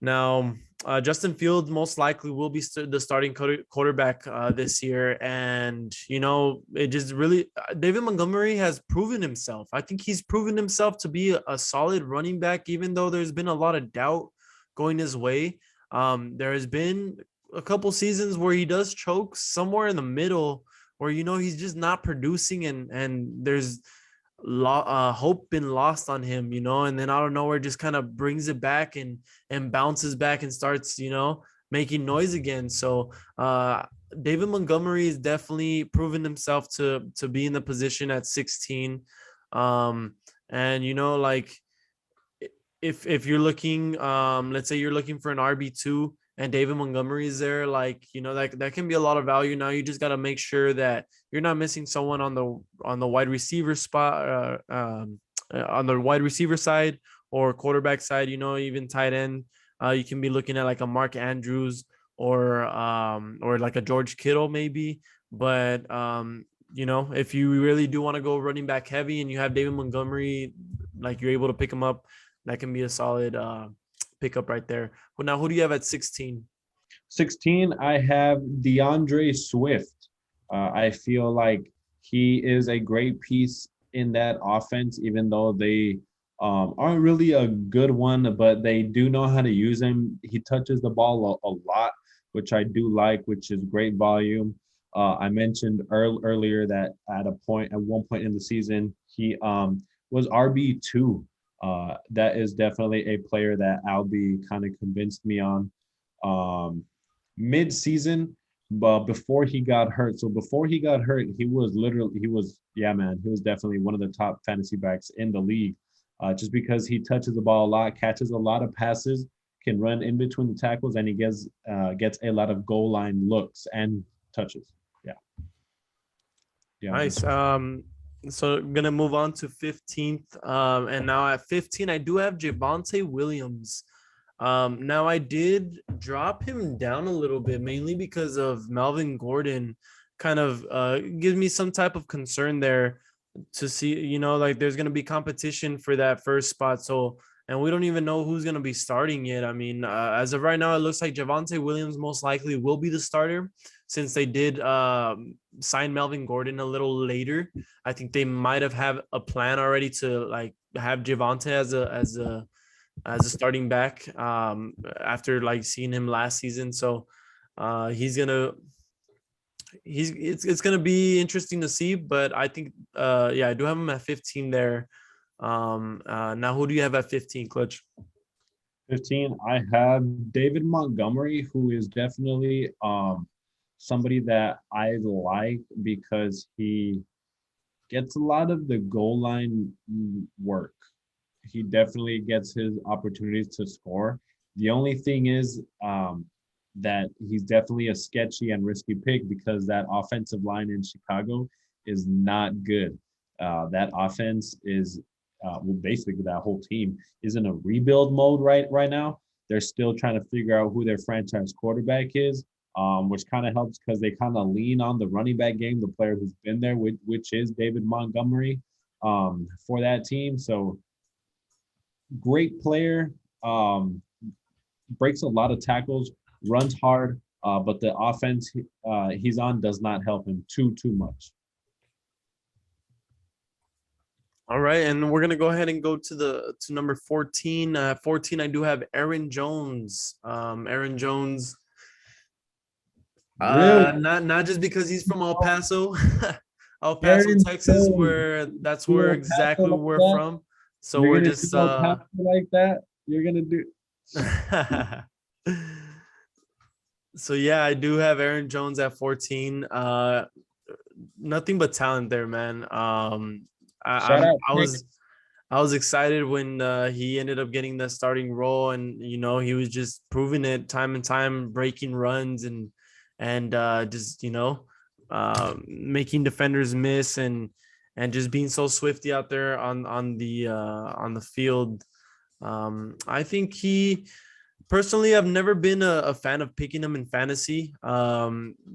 [SPEAKER 1] Now, Justin Fields most likely will be the starting quarterback this year. And, it just really, David Montgomery has proven himself. I think he's proven himself to be a solid running back, even though there's been a lot of doubt going his way. There has been a couple seasons where he does choke somewhere in the middle where, he's just not producing and there's hope been lost on him, and then out of nowhere just kind of brings it back and bounces back and starts, making noise again. So David Montgomery is definitely proven himself to be in the position at 16. And like if you're looking, let's say you're looking for an RB2 and David Montgomery is there, like that can be a lot of value. Now you just got to make sure that you're not missing someone on the wide receiver spot, on the wide receiver side or quarterback side. Even tight end. You can be looking at like a Mark Andrews or like a George Kittle maybe. But if you really do want to go running back heavy and you have David Montgomery, like you're able to pick him up, that can be a solid pickup right there. Well, now who do you have at 16?
[SPEAKER 2] 16, I have DeAndre Swift. I feel like he is a great piece in that offense, even though they aren't really a good one, but they do know how to use him. He touches the ball a lot, which I do like, which is great volume. I mentioned earlier that at one point in the season, he was RB2. That is definitely a player that Albie kind of convinced me on mid-season, but before he got hurt. So before he got hurt, he was definitely one of the top fantasy backs in the league, just because he touches the ball a lot, catches a lot of passes, can run in between the tackles, and he gets a lot of goal line looks and touches. Yeah.
[SPEAKER 1] Nice. So I'm gonna move on to 15th. And now at 15, I do have Javonte Williams. Now I did drop him down a little bit, mainly because of Melvin Gordon kind of gives me some type of concern there to see, like there's going to be competition for that first spot. So, and we don't even know who's going to be starting yet. I mean, as of right now, it looks like Javonte Williams most likely will be the starter since they did sign Melvin Gordon a little later. I think they might have a plan already to like have Javonte as a starting back after like seeing him last season. So it's gonna be interesting to see, but I think I do have him at 15 there. Now who do you have at 15, Clutch?
[SPEAKER 2] 15, I have David Montgomery, who is definitely somebody that I like because he gets a lot of the goal line work. He definitely gets his opportunities to score. The only thing is that he's definitely a sketchy and risky pick because that offensive line in Chicago is not good. That offense is, basically that whole team is in a rebuild mode right now. They're still trying to figure out who their franchise quarterback is, which kind of helps because they kind of lean on the running back game, the player who's been there, which is David Montgomery for that team. So great player, breaks a lot of tackles, runs hard, but the offense he's on does not help him too much.
[SPEAKER 1] All right, and we're gonna go ahead and go to number 14. 14, I do have Aaron Jones. Aaron Jones.
[SPEAKER 2] Really?
[SPEAKER 1] Not just because he's from El Paso,
[SPEAKER 2] Aaron
[SPEAKER 1] Texas,
[SPEAKER 2] Jones.
[SPEAKER 1] where that's
[SPEAKER 2] You
[SPEAKER 1] where
[SPEAKER 2] El Paso
[SPEAKER 1] exactly
[SPEAKER 2] like
[SPEAKER 1] we're
[SPEAKER 2] that?
[SPEAKER 1] from. So
[SPEAKER 2] You're
[SPEAKER 1] we're
[SPEAKER 2] gonna
[SPEAKER 1] just
[SPEAKER 2] do El Paso like that? You're gonna do.
[SPEAKER 1] So yeah, I do have Aaron Jones at 14. Nothing but talent there, man.
[SPEAKER 2] Shout out Nick.
[SPEAKER 1] I was excited when he ended up getting the starting role, and he was just proving it time and time, breaking runs and just making defenders miss and just being so swifty out there on the field. I think he personally, I've never been a fan of picking him in fantasy.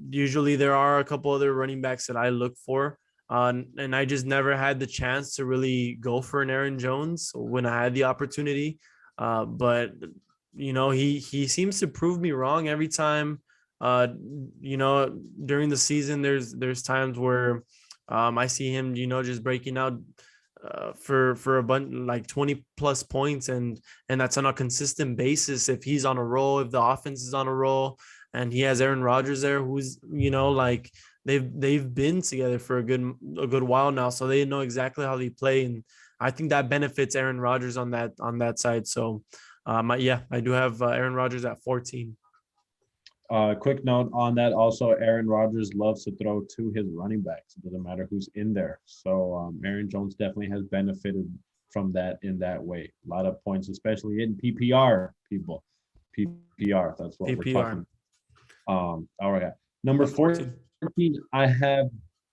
[SPEAKER 1] Usually there are a couple other running backs that I look for. And I just never had the chance to really go for an Aaron Jones when I had the opportunity. But he seems to prove me wrong every time. During the season, there's times where I see him, just breaking out for a bunch like 20 plus points, and that's on a consistent basis. If he's on a roll, if the offense is on a roll, and he has Aaron Rodgers there, who's like they've been together for a good while now, so they know exactly how they play, and I think that benefits Aaron Rodgers on that side. So I do have Aaron Rodgers at 14.
[SPEAKER 2] Quick note on that also, Aaron Rodgers loves to throw to his running backs. It doesn't matter who's in there. So Aaron Jones definitely has benefited from that in that way. A lot of points, especially in PPR, people. PPR, that's what we're
[SPEAKER 1] PPR.
[SPEAKER 2] talking. All right. Number
[SPEAKER 1] 14.
[SPEAKER 2] 14, I have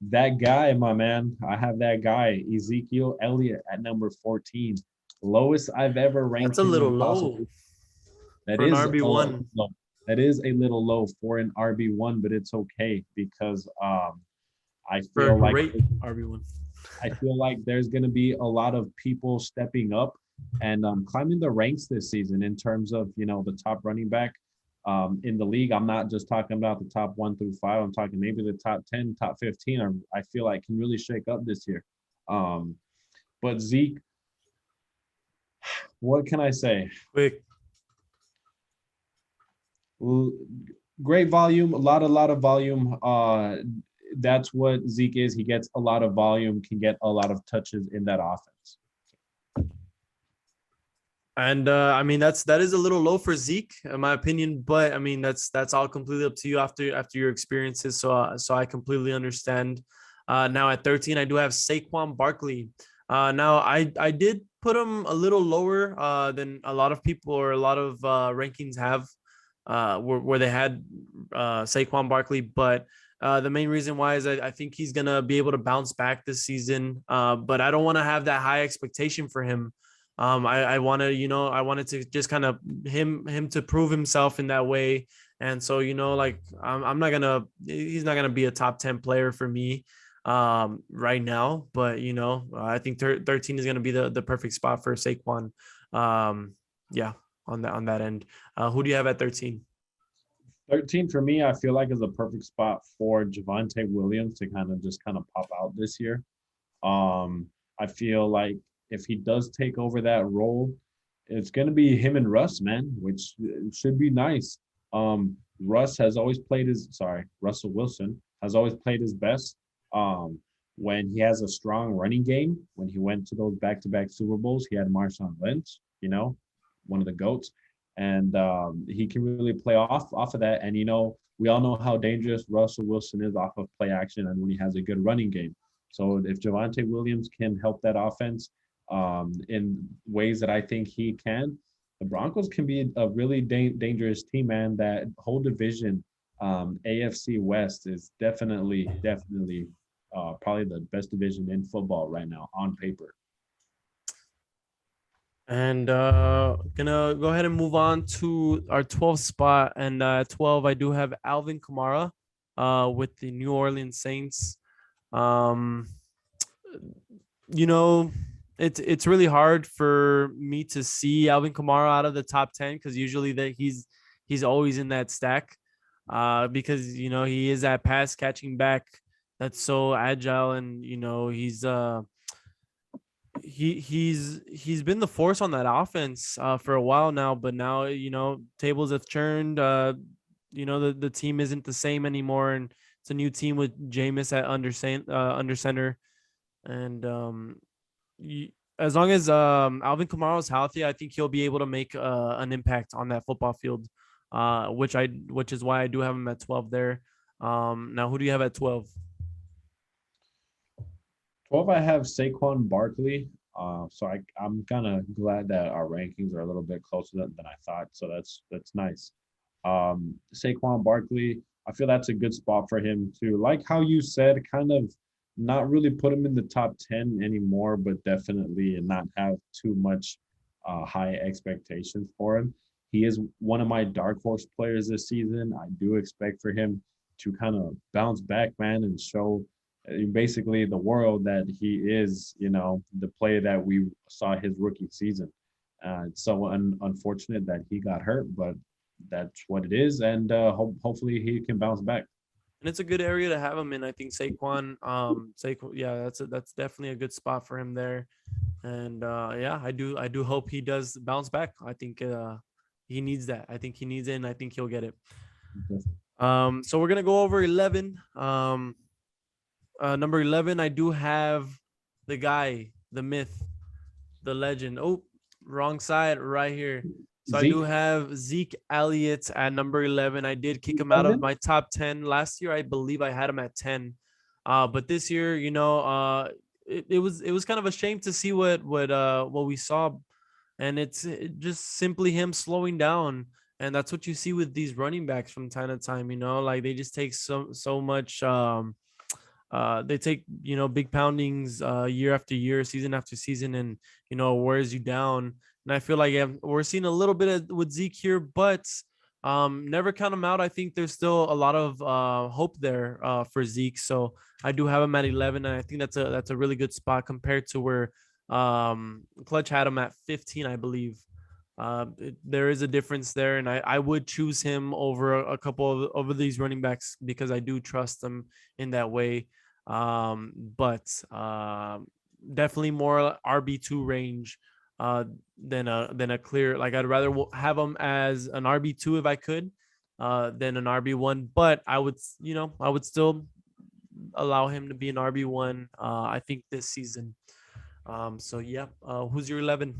[SPEAKER 2] that guy, my man. I have that guy, Ezekiel Elliott at number 14. Lowest I've ever ranked
[SPEAKER 1] That's a
[SPEAKER 2] him
[SPEAKER 1] little
[SPEAKER 2] in
[SPEAKER 1] low
[SPEAKER 2] possible. That
[SPEAKER 1] for an
[SPEAKER 2] is a
[SPEAKER 1] RB1.
[SPEAKER 2] low. That is a little low for an RB1, but it's okay because I
[SPEAKER 1] For a
[SPEAKER 2] feel like
[SPEAKER 1] great RB1.
[SPEAKER 2] I feel like there's going to be a lot of people stepping up and climbing the ranks this season in terms of the top running back in the league. I'm not just talking about the top 1 through 5. I'm talking maybe the top 10, top 15. I feel like can really shake up this year. But Zeke, what can I say?
[SPEAKER 1] Quick.
[SPEAKER 2] Great volume, a lot of volume. That's what Zeke is. He gets a lot of volume, can get a lot of touches in that offense.
[SPEAKER 1] And I mean that is a little low for Zeke, in my opinion. But I mean that's all completely up to you after your experiences. So I completely understand. Now at 13, I do have Saquon Barkley. Now I did put him a little lower than a lot of people or a lot of rankings have, where they had Saquon Barkley. But the main reason why is I think he's gonna be able to bounce back this season. But I don't want to have that high expectation for him. I want to, I wanted to just kind of him to prove himself in that way. And so, like he's not gonna be a top 10 player for me right now. But I think 13 is gonna be the perfect spot for Saquon. Yeah, on that end. Who do you have at 13?
[SPEAKER 2] 13 for me, I feel like is a perfect spot for Javonte Williams to kind of pop out this year. I feel like if he does take over that role, it's going to be him and Russ, man, which should be nice. Russell Wilson has always played his best when he has a strong running game. When he went to those back-to-back Super Bowls, he had Marshawn Lynch, one of the GOATs. And he can really play off of that. And, we all know how dangerous Russell Wilson is off of play action and when he has a good running game. So if Javonte Williams can help that offense in ways that I think he can, the Broncos can be a really dangerous team, man. That whole division, AFC West, is definitely probably the best division in football right now on paper.
[SPEAKER 1] And gonna go ahead and move on to our 12th spot. And 12, I do have Alvin Kamara with the New Orleans Saints. It's really hard for me to see Alvin Kamara out of the top 10 because usually that he's always in that stack because he is that pass catching back that's so agile, and he's been the force on that offense for a while now. But now tables have turned. The team isn't the same anymore, and it's a new team with Jameis at under center. And as long as Alvin Kamara is healthy, I think he'll be able to make an impact on that football field, which is why I do have him at 12 there. Now, who do you have at 12?
[SPEAKER 2] 12, I have Saquon Barkley. So I'm kind of glad that our rankings are a little bit closer than I thought. So that's nice. Saquon Barkley, I feel that's a good spot for him too. Like how you said, kind of not really put him in the top 10 anymore, but definitely not have too much high expectations for him. He is one of my dark horse players this season. I do expect for him to kind of bounce back, man, and show basically the world that he is, the player that we saw his rookie season. It's so unfortunate that he got hurt, but that's what it is. And hopefully he can bounce back.
[SPEAKER 1] And it's a good area to have him in. I think Saquon, yeah, that's definitely a good spot for him there. And yeah, I do hope he does bounce back. I think he needs that. I think he needs it, and I think he'll get it. So we're gonna go over 11. Number 11, I do have the guy, the myth, the legend. Oh, wrong side right here. So I do have Zeke Elliott at number 11. I did kick him out of my top 10 last year. I believe I had him at 10. But this year, it was kind of a shame to see what we saw, and it's just simply him slowing down. And that's what you see with these running backs from time to time, like they just take so much they take big poundings year after year, season after season, and wears you down. And I feel like we're seeing a little bit with Zeke here, but never count him out. I think there's still a lot of hope there for Zeke. So I do have him at 11, and I think that's a really good spot compared to where Clutch had him at 15, I believe. There is a difference there, and I would choose him over a couple of over these running backs because I do trust them in that way. But definitely more RB2 range than a clear. Like I'd rather have him as an RB2 if I could than an RB1. But I would still allow him to be an RB1. I think this season. So yeah, who's your 11?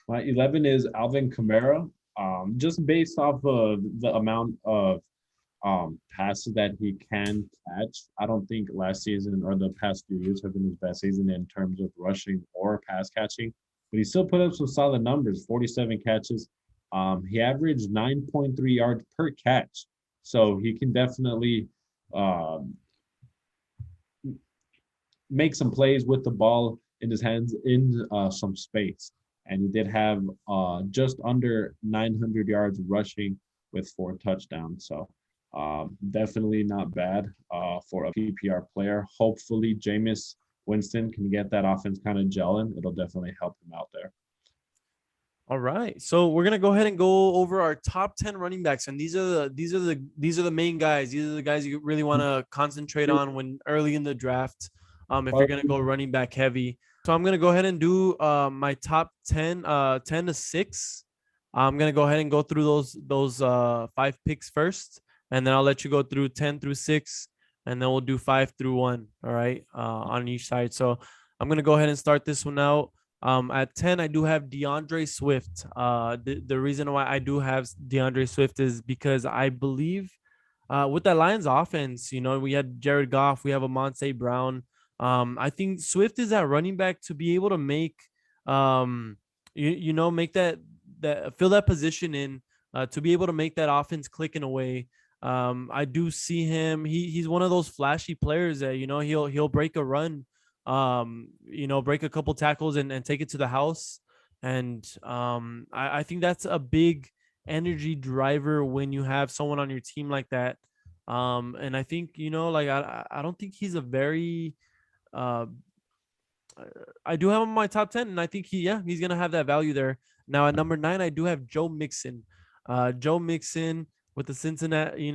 [SPEAKER 2] My 11 is Alvin Kamara. Just based off of the amount of passes that he can catch, I don't think last season or the past few years have been his best season in terms of rushing or pass catching. But he still put up some solid numbers, 47 catches. He averaged 9.3 yards per catch. So he can definitely make some plays with the ball in his hands in some space. And he did have just under 900 yards rushing with 4 touchdowns. So definitely not bad for a PPR player. Hopefully, Jameis Winston can get that offense kind of gelling. It'll definitely help him out there.
[SPEAKER 1] All right, so we're gonna go ahead and go over our top 10 running backs, and these are the main guys. These are the guys you really want to concentrate on when early in the draft. If you're gonna go running back heavy. So I'm going to go ahead and do my top 10, 10 to 6. I'm going to go ahead and go through those 5 picks first, and then I'll let you go through 10 through 6, and then we'll do 5 through 1, all right, on each side. So I'm going to go ahead and start this one out. At 10, I do have DeAndre Swift. The reason why I do have DeAndre Swift is because I believe with that Lions offense, we had Jared Goff, we have Amon-Ra Brown. I think Swift is that running back to be able to make, make that fill that position in, to be able to make that offense click in a way. I do see him. He's one of those flashy players that, he'll break a run, break a couple tackles and take it to the house. And I think that's a big energy driver when you have someone on your team like that. And I think, I don't think he's a very, I do have him in my top 10, and I think he's going to have that value there. Now at number 9, I do have Joe Mixon. Joe Mixon with the Cincinnati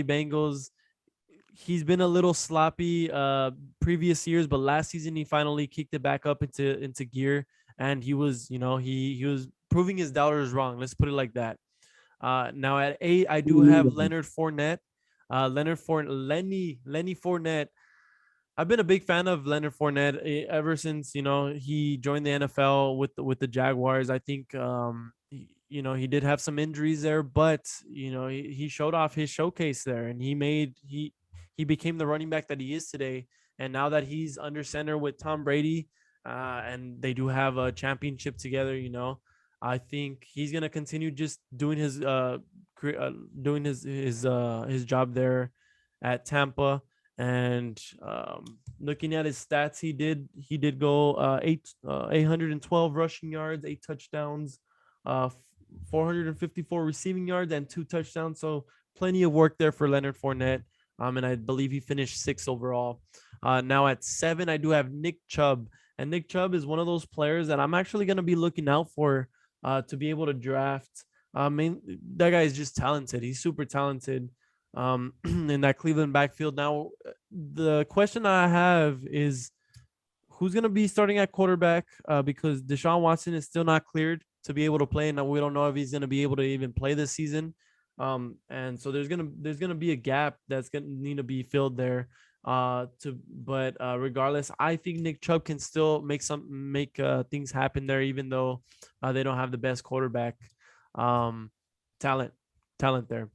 [SPEAKER 1] Bengals. He's been a little sloppy previous years, but last season he finally kicked it back up into gear, and he was, he was proving his doubters wrong. Let's put it like that. Now at 8, I do have Leonard Fournette. Lenny Fournette. I've been a big fan of Leonard Fournette ever since, he joined the NFL with the Jaguars. I think, he did have some injuries there, but, he showed off his showcase there, and he became the running back that he is today. And now that he's under center with Tom Brady, and they do have a championship together, I think he's going to continue just doing his job there at Tampa. And looking at his stats, he did go 812 rushing yards, 8 touchdowns, 454 receiving yards, and 2 touchdowns. So plenty of work there for Leonard Fournette. And I believe he finished 6th overall. Now at 7, I do have Nick Chubb, and Nick Chubb is one of those players that I'm actually going to be looking out for to be able to draft. That guy is just talented. He's super talented. In that Cleveland backfield. Now, the question I have is who's going to be starting at quarterback, because Deshaun Watson is still not cleared to be able to play. Now, we don't know if he's going to be able to even play this season. And so there's going to be a gap that's going to need to be filled there. But regardless, I think Nick Chubb can still make things happen there, even though they don't have the best quarterback. Um, talent, talent there.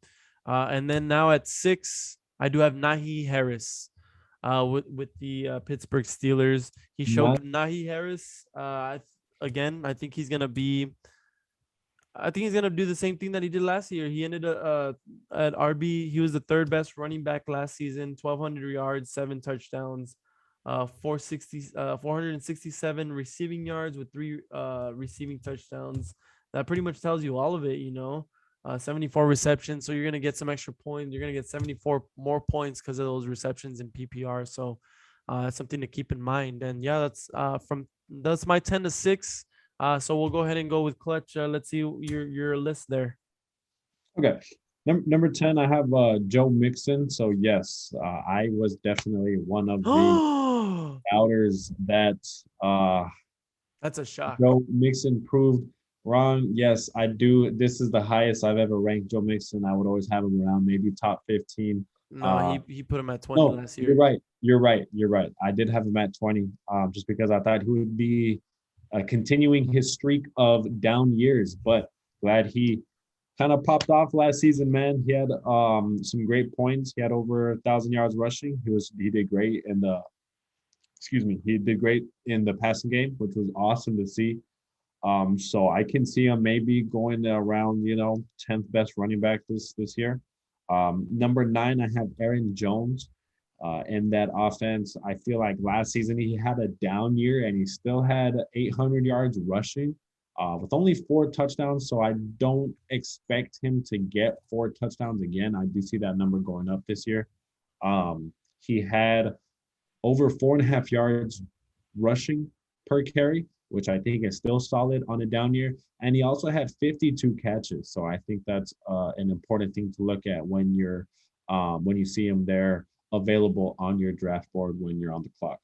[SPEAKER 1] And then now at 6, I do have Najee Harris. With the Pittsburgh Steelers, he showed
[SPEAKER 2] Not
[SPEAKER 1] Najee Harris. Again, I think he's gonna do the same thing that he did last year. He ended at RB. He was the third best running back last season. 1,200 yards, 7 touchdowns, 467 receiving yards with 3 receiving touchdowns. That pretty much tells you all of it. 74 receptions. So you're gonna get some extra points. You're gonna get 74 more points because of those receptions in PPR. So that's something to keep in mind. And yeah, that's my 10 to 6. So we'll go ahead and go with Clutch. Let's see your list there.
[SPEAKER 2] okay. Number 10, I have Joe Mixon. So yes, I was definitely one of the doubters that
[SPEAKER 1] That's a shock.
[SPEAKER 2] Joe Mixon proved wrong. Yes, I do. This is the highest I've ever ranked Joe Mixon. I would always have him around maybe top 15.
[SPEAKER 1] No, he put him at 20
[SPEAKER 2] No,
[SPEAKER 1] last year.
[SPEAKER 2] you're right. You're right. You're right. I did have him at 20, just because I thought he would be continuing his streak of down years. But glad he kind of popped off last season, man. He had some great points. He had over 1,000 yards rushing. He did great in the he did great in the passing game, which was awesome to see. So I can see him maybe going around, 10th best running back this year. Number 9, I have Aaron Jones. In that offense, I feel like last season he had a down year and he still had 800 yards rushing, with only 4 touchdowns. So I don't expect him to get 4 touchdowns again. I do see that number going up this year. He had over 4.5 yards rushing per carry, which I think is still solid on a down year. And he also had 52 catches. So I think that's an important thing to look at when you see him there available on your draft board when you're on the clock.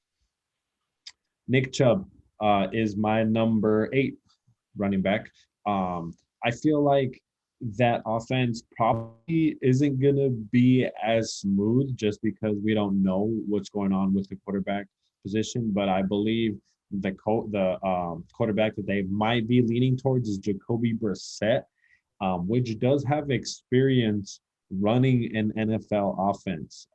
[SPEAKER 2] Nick Chubb is my number 8 running back. I feel like that offense probably isn't going to be as smooth just because we don't know what's going on with the quarterback position. But I believe the quarterback that they might be leaning towards is Jacoby Brissett, which does have experience running an NFL offense.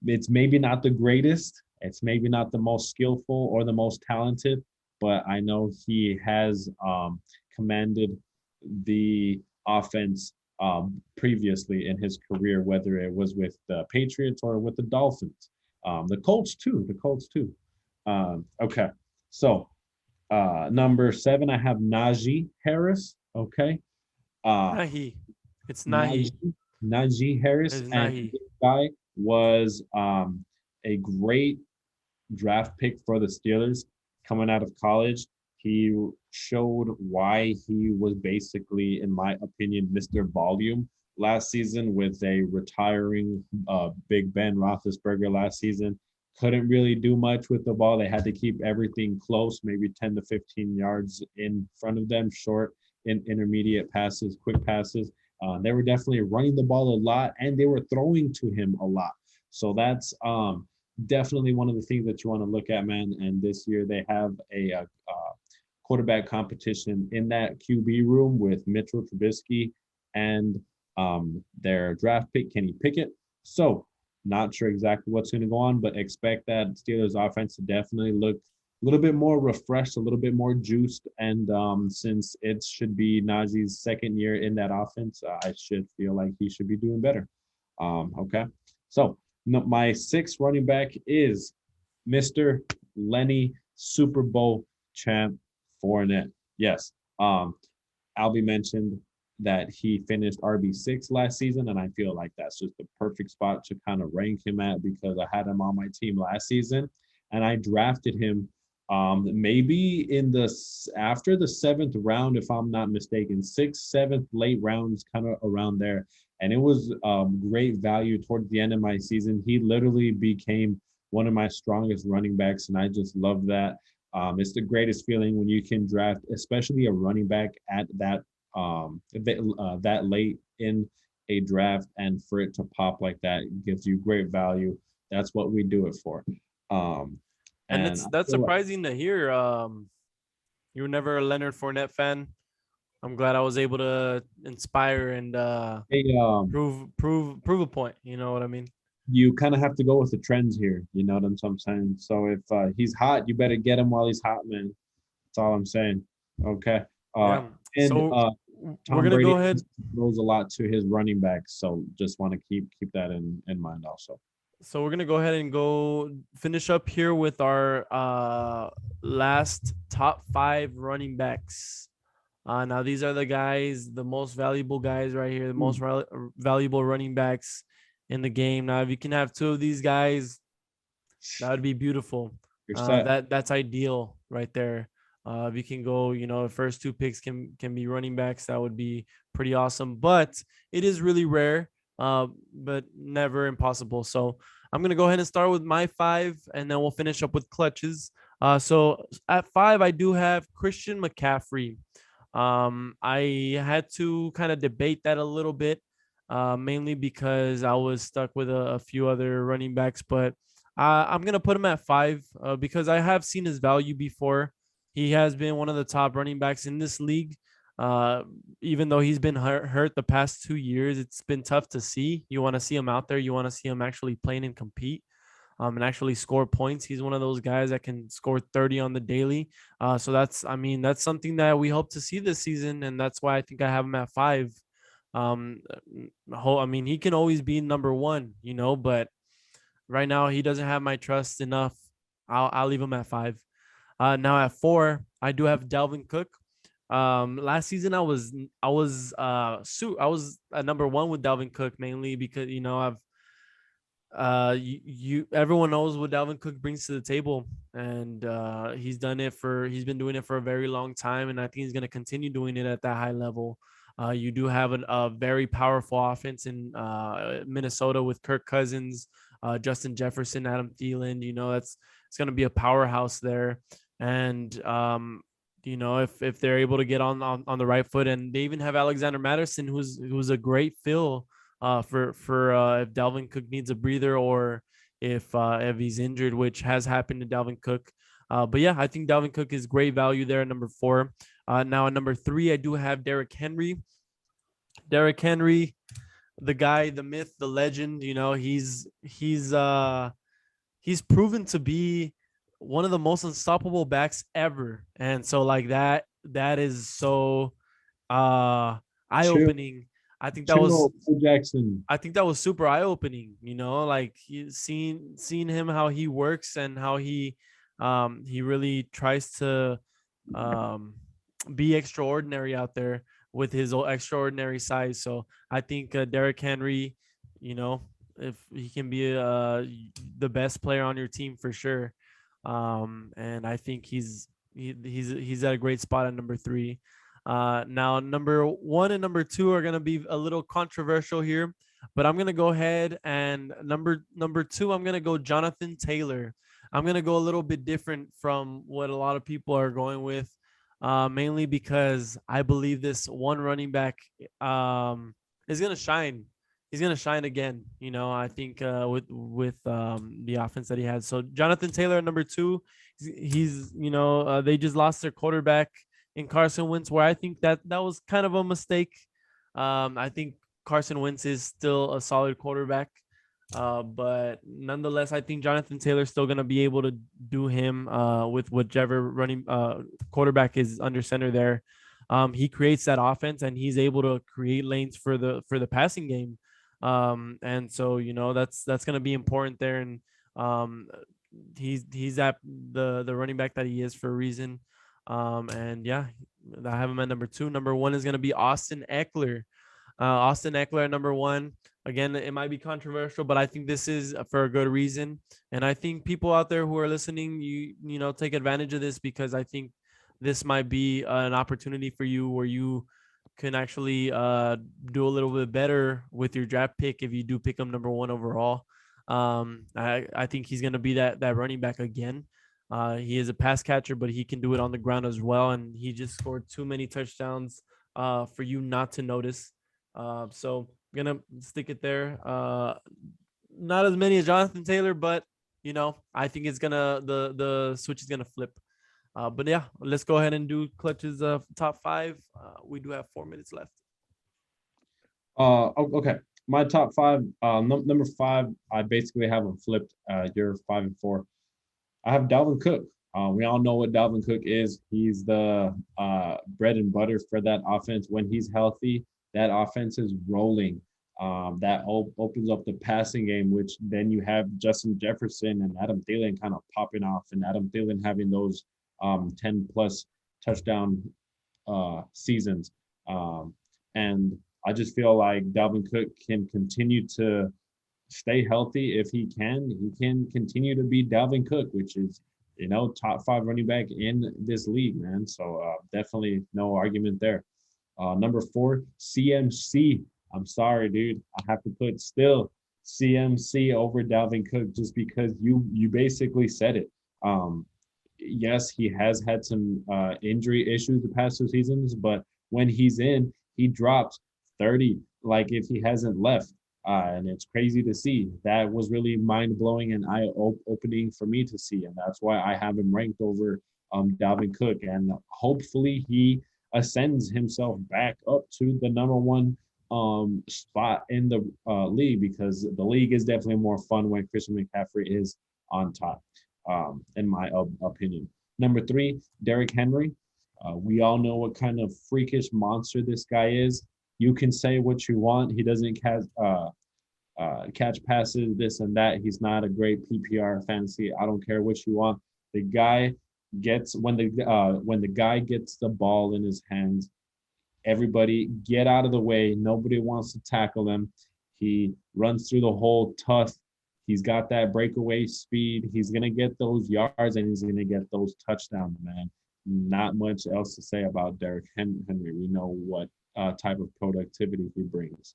[SPEAKER 2] It's maybe not the greatest. It's maybe not the most skillful or the most talented, but I know he has commanded the offense previously in his career, whether it was with the Patriots or with the Dolphins. The Colts too. Okay. So number 7, I have Najee Harris. Okay.
[SPEAKER 1] Nahi. It's Nahi.
[SPEAKER 2] Najee Harris.
[SPEAKER 1] It's
[SPEAKER 2] And
[SPEAKER 1] Nahi.
[SPEAKER 2] this guy was a great draft pick for the Steelers coming out of college. He showed why he was basically, in my opinion, Mr. Volume last season with a retiring Big Ben Roethlisberger last season. Couldn't really do much with the ball. They had to keep everything close, maybe 10 to 15 yards in front of them, short and intermediate passes, quick passes. They were definitely running the ball a lot, and they were throwing to him a lot. So that's definitely one of the things that you want to look at, man. And this year they have a quarterback competition in that QB room with Mitchell Trubisky and their draft pick, Kenny Pickett. So not sure exactly what's going to go on, but expect that Steelers offense to definitely look a little bit more refreshed, a little bit more juiced. And since it should be Najee's second year in that offense, I should feel like he should be doing better. Okay. So my 6th running back is Mr. Lenny Super Bowl champ Fournette. Yes. Albie mentioned that he finished RB6 last season, and I feel like that's just the perfect spot to kind of rank him at because I had him on my team last season, and I drafted him maybe after the 7th round, if I'm not mistaken, 6th, 7th, late rounds, kind of around there. And it was great value towards the end of my season. He literally became one of my strongest running backs, and I just love that. It's the greatest feeling when you can draft, especially a running back at that late in a draft, and for it to pop like that gives you great value. That's what we do it for.
[SPEAKER 1] And that's surprising to hear. You were never a Leonard Fournette fan. I'm glad I was able to inspire and
[SPEAKER 2] Hey,
[SPEAKER 1] prove a point. You know what I mean?
[SPEAKER 2] you kind of have to go with the trends here. You know what I'm saying? So if he's hot, you better get him while he's hot, man. That's all I'm saying. Okay. Uh,
[SPEAKER 1] Yeah.
[SPEAKER 2] and
[SPEAKER 1] So we're
[SPEAKER 2] Tom
[SPEAKER 1] gonna
[SPEAKER 2] Brady
[SPEAKER 1] go ahead.
[SPEAKER 2] throws a lot to his running backs, so just want to keep that in mind also.
[SPEAKER 1] So we're gonna go ahead and go finish up here with our last top 5 running backs. Now these are the guys, the most valuable guys right here, the most valuable running backs in the game. Now, if you can have 2 of these guys, that would be beautiful.
[SPEAKER 2] You're set.
[SPEAKER 1] That's ideal right there. If you can go, the first 2 picks can be running backs, that would be pretty awesome. But it is really rare, but never impossible. So I'm gonna go ahead and start with my 5, and then we'll finish up with clutches. So at 5, I do have Christian McCaffrey. I had to kind of debate that a little bit, mainly because I was stuck with a few other running backs, but I'm gonna put him at 5 because I have seen his value before. He has been one of the top running backs in this league. Uh, Even though he's been hurt the past 2 years, it's been tough to see. You want to see him out there. You want to see him actually playing and compete, and actually score points. He's one of those guys that can score 30 on the daily. So that's something that we hope to see this season, and that's why I think I have him at 5. He can always be number 1, but right now he doesn't have my trust enough. I'll leave him at 5. Now at 4, I do have Dalvin Cook. Last season I was at number 1 with Dalvin Cook, mainly because I've everyone knows what Dalvin Cook brings to the table, and he's been doing it for a very long time, and I think he's going to continue doing it at that high level. You do have a very powerful offense in Minnesota with Kirk Cousins, Justin Jefferson, Adam Thielen. It's going to be a powerhouse there, and if they're able to get on the right foot, and they even have Alexander Madison, who's a great fill for if Dalvin Cook needs a breather, or if he's injured, which has happened to Dalvin Cook. But yeah, I think Dalvin Cook is great value there at number 4. Now at number 3, I do have Derrick Henry. Derrick Henry, the guy, the myth, the legend. He's proven to be one of the most unstoppable backs ever, and so like that is so eye
[SPEAKER 2] Chill,
[SPEAKER 1] opening. I think that was
[SPEAKER 2] Phil Jackson.
[SPEAKER 1] I think that was super eye opening. Like seeing him, how he works, and how he really tries to um be extraordinary out there with his extraordinary size. So I think Derrick Henry, if he can be the best player on your team for sure, and I think he's at a great spot at number 3. Now number 1 and number 2 are gonna be a little controversial here, but I'm gonna go ahead and number 2, I'm gonna go Jonathan Taylor. I'm gonna go a little bit different from what a lot of people are going with, mainly because I believe this one running back is gonna shine. He's gonna shine again. I think with the offense that he has. So Jonathan Taylor at number 2. He's they just lost their quarterback in Carson Wentz, where I think that was kind of a mistake. I think Carson Wentz is still a solid quarterback, but nonetheless, I think Jonathan Taylor's still gonna be able to do him with whichever running quarterback is under center there. He creates that offense, and he's able to create lanes for the passing game. And so that's gonna be important there, and he's at the running back that he is for a reason. And yeah, I have him at number 2. Number 1 is gonna be Austin Eckler. Austin Eckler at number 1. Again, it might be controversial, but I think this is for a good reason. And I think people out there who are listening, take advantage of this, because I think this might be an opportunity for you where you can actually do a little bit better with your draft pick if you do pick him number 1 overall. I think he's going to be that running back again. He is a pass catcher, but he can do it on the ground as well. And he just scored too many touchdowns for you not to notice. So I'm going to stick it there. Not as many as Jonathan Taylor, but I think it's the switch is gonna flip. But yeah, let's go ahead and do Clutch's top five. We do have 4 minutes left.
[SPEAKER 2] Okay. My top five. Number five. I basically have them flipped. You're 5 and 4. I have Dalvin Cook. We all know what Dalvin Cook is. He's the bread and butter for that offense. When he's healthy, that offense is rolling. That opens up the passing game, which then you have Justin Jefferson and Adam Thielen kind of popping off, and Adam Thielen having those 10 plus touchdown seasons. And I just feel like Dalvin Cook can continue to stay healthy if he can. He can continue to be Dalvin Cook, which is, top 5 running back in this league, man. So definitely no argument there. Number 4, CMC. I'm sorry, dude. I have to put still CMC over Dalvin Cook just because you basically said it. Yes, he has had some injury issues the past 2 seasons, but when he's in, he drops 30 like if he hasn't left. And it's crazy to see. That was really mind-blowing and eye-opening for me to see. And that's why I have him ranked over Dalvin Cook. And hopefully he ascends himself back up to the number 1 spot in the league, because the league is definitely more fun when Christian McCaffrey is on top, in my opinion. Number 3, Derrick Henry. We all know what kind of freakish monster this guy is. You can say what you want. He doesn't catch passes, this and that. He's not a great PPR fantasy. I don't care what you want. The guy gets when the guy gets the ball in his hands, everybody get out of the way. Nobody wants to tackle him. He runs through the hole tough. He's got that breakaway speed. He's gonna get those yards and he's gonna get those touchdowns, man. Not much else to say about Derrick Henry. We know what type of productivity he brings.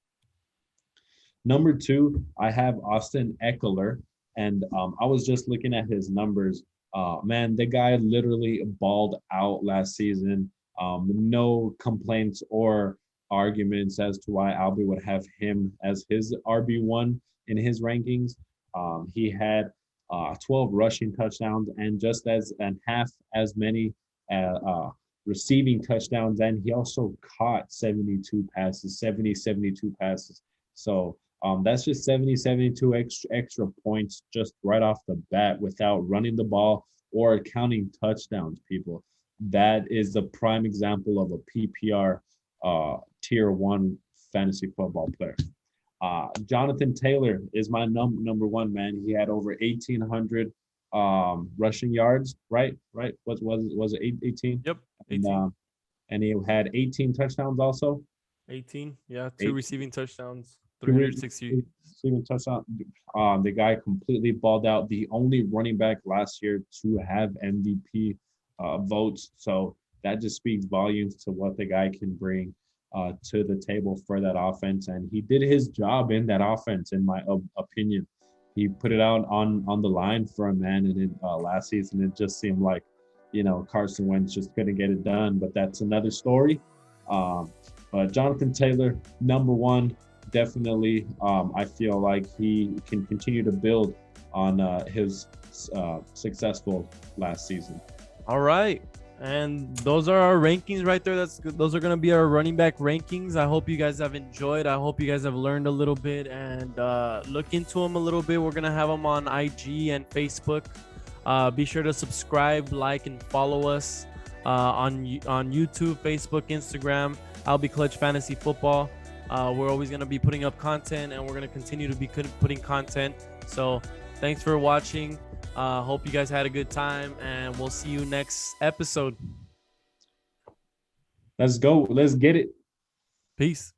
[SPEAKER 2] Number 2, I have Austin Eckler, and I was just looking at his numbers. Man, the guy literally balled out last season. No complaints or arguments as to why Albie would have him as his RB1 in his rankings. He had 12 rushing touchdowns and half as many receiving touchdowns, and he also caught 72 passes. So that's just 72 extra points just right off the bat without running the ball or counting touchdowns, people. That is the prime example of a PPR tier 1 fantasy football player. Jonathan Taylor is my number 1, man. He had over 1,800 rushing yards, right? Was it 18?
[SPEAKER 1] Yep, 18.
[SPEAKER 2] And he had 18 touchdowns also.
[SPEAKER 1] 18, yeah, 2 receiving touchdowns, 360
[SPEAKER 2] receiving touchdowns. The guy completely balled out. The only running back last year to have MVP votes. So that just speaks volumes to what the guy can bring to the table for that offense. And he did his job in that offense, in my opinion. He put it out on the line for a man, and last season it just seemed like, Carson Wentz just couldn't get it done. But that's another story. But Jonathan Taylor, number 1, definitely. I feel like he can continue to build on his successful last season.
[SPEAKER 1] All right. And those are our rankings right there. Those are going to be our running back rankings. I hope you guys have enjoyed. I hope you guys have learned a little bit and look into them a little bit. We're going to have them on IG and Facebook. Be sure to subscribe, like, and follow us on YouTube, Facebook, Instagram. I'll be Clutch Fantasy Football. We're always going to be putting up content, and we're going to continue to be putting content. So thanks for watching. Hope you guys had a good time, and we'll see you next episode.
[SPEAKER 2] Let's go. Let's get it.
[SPEAKER 1] Peace.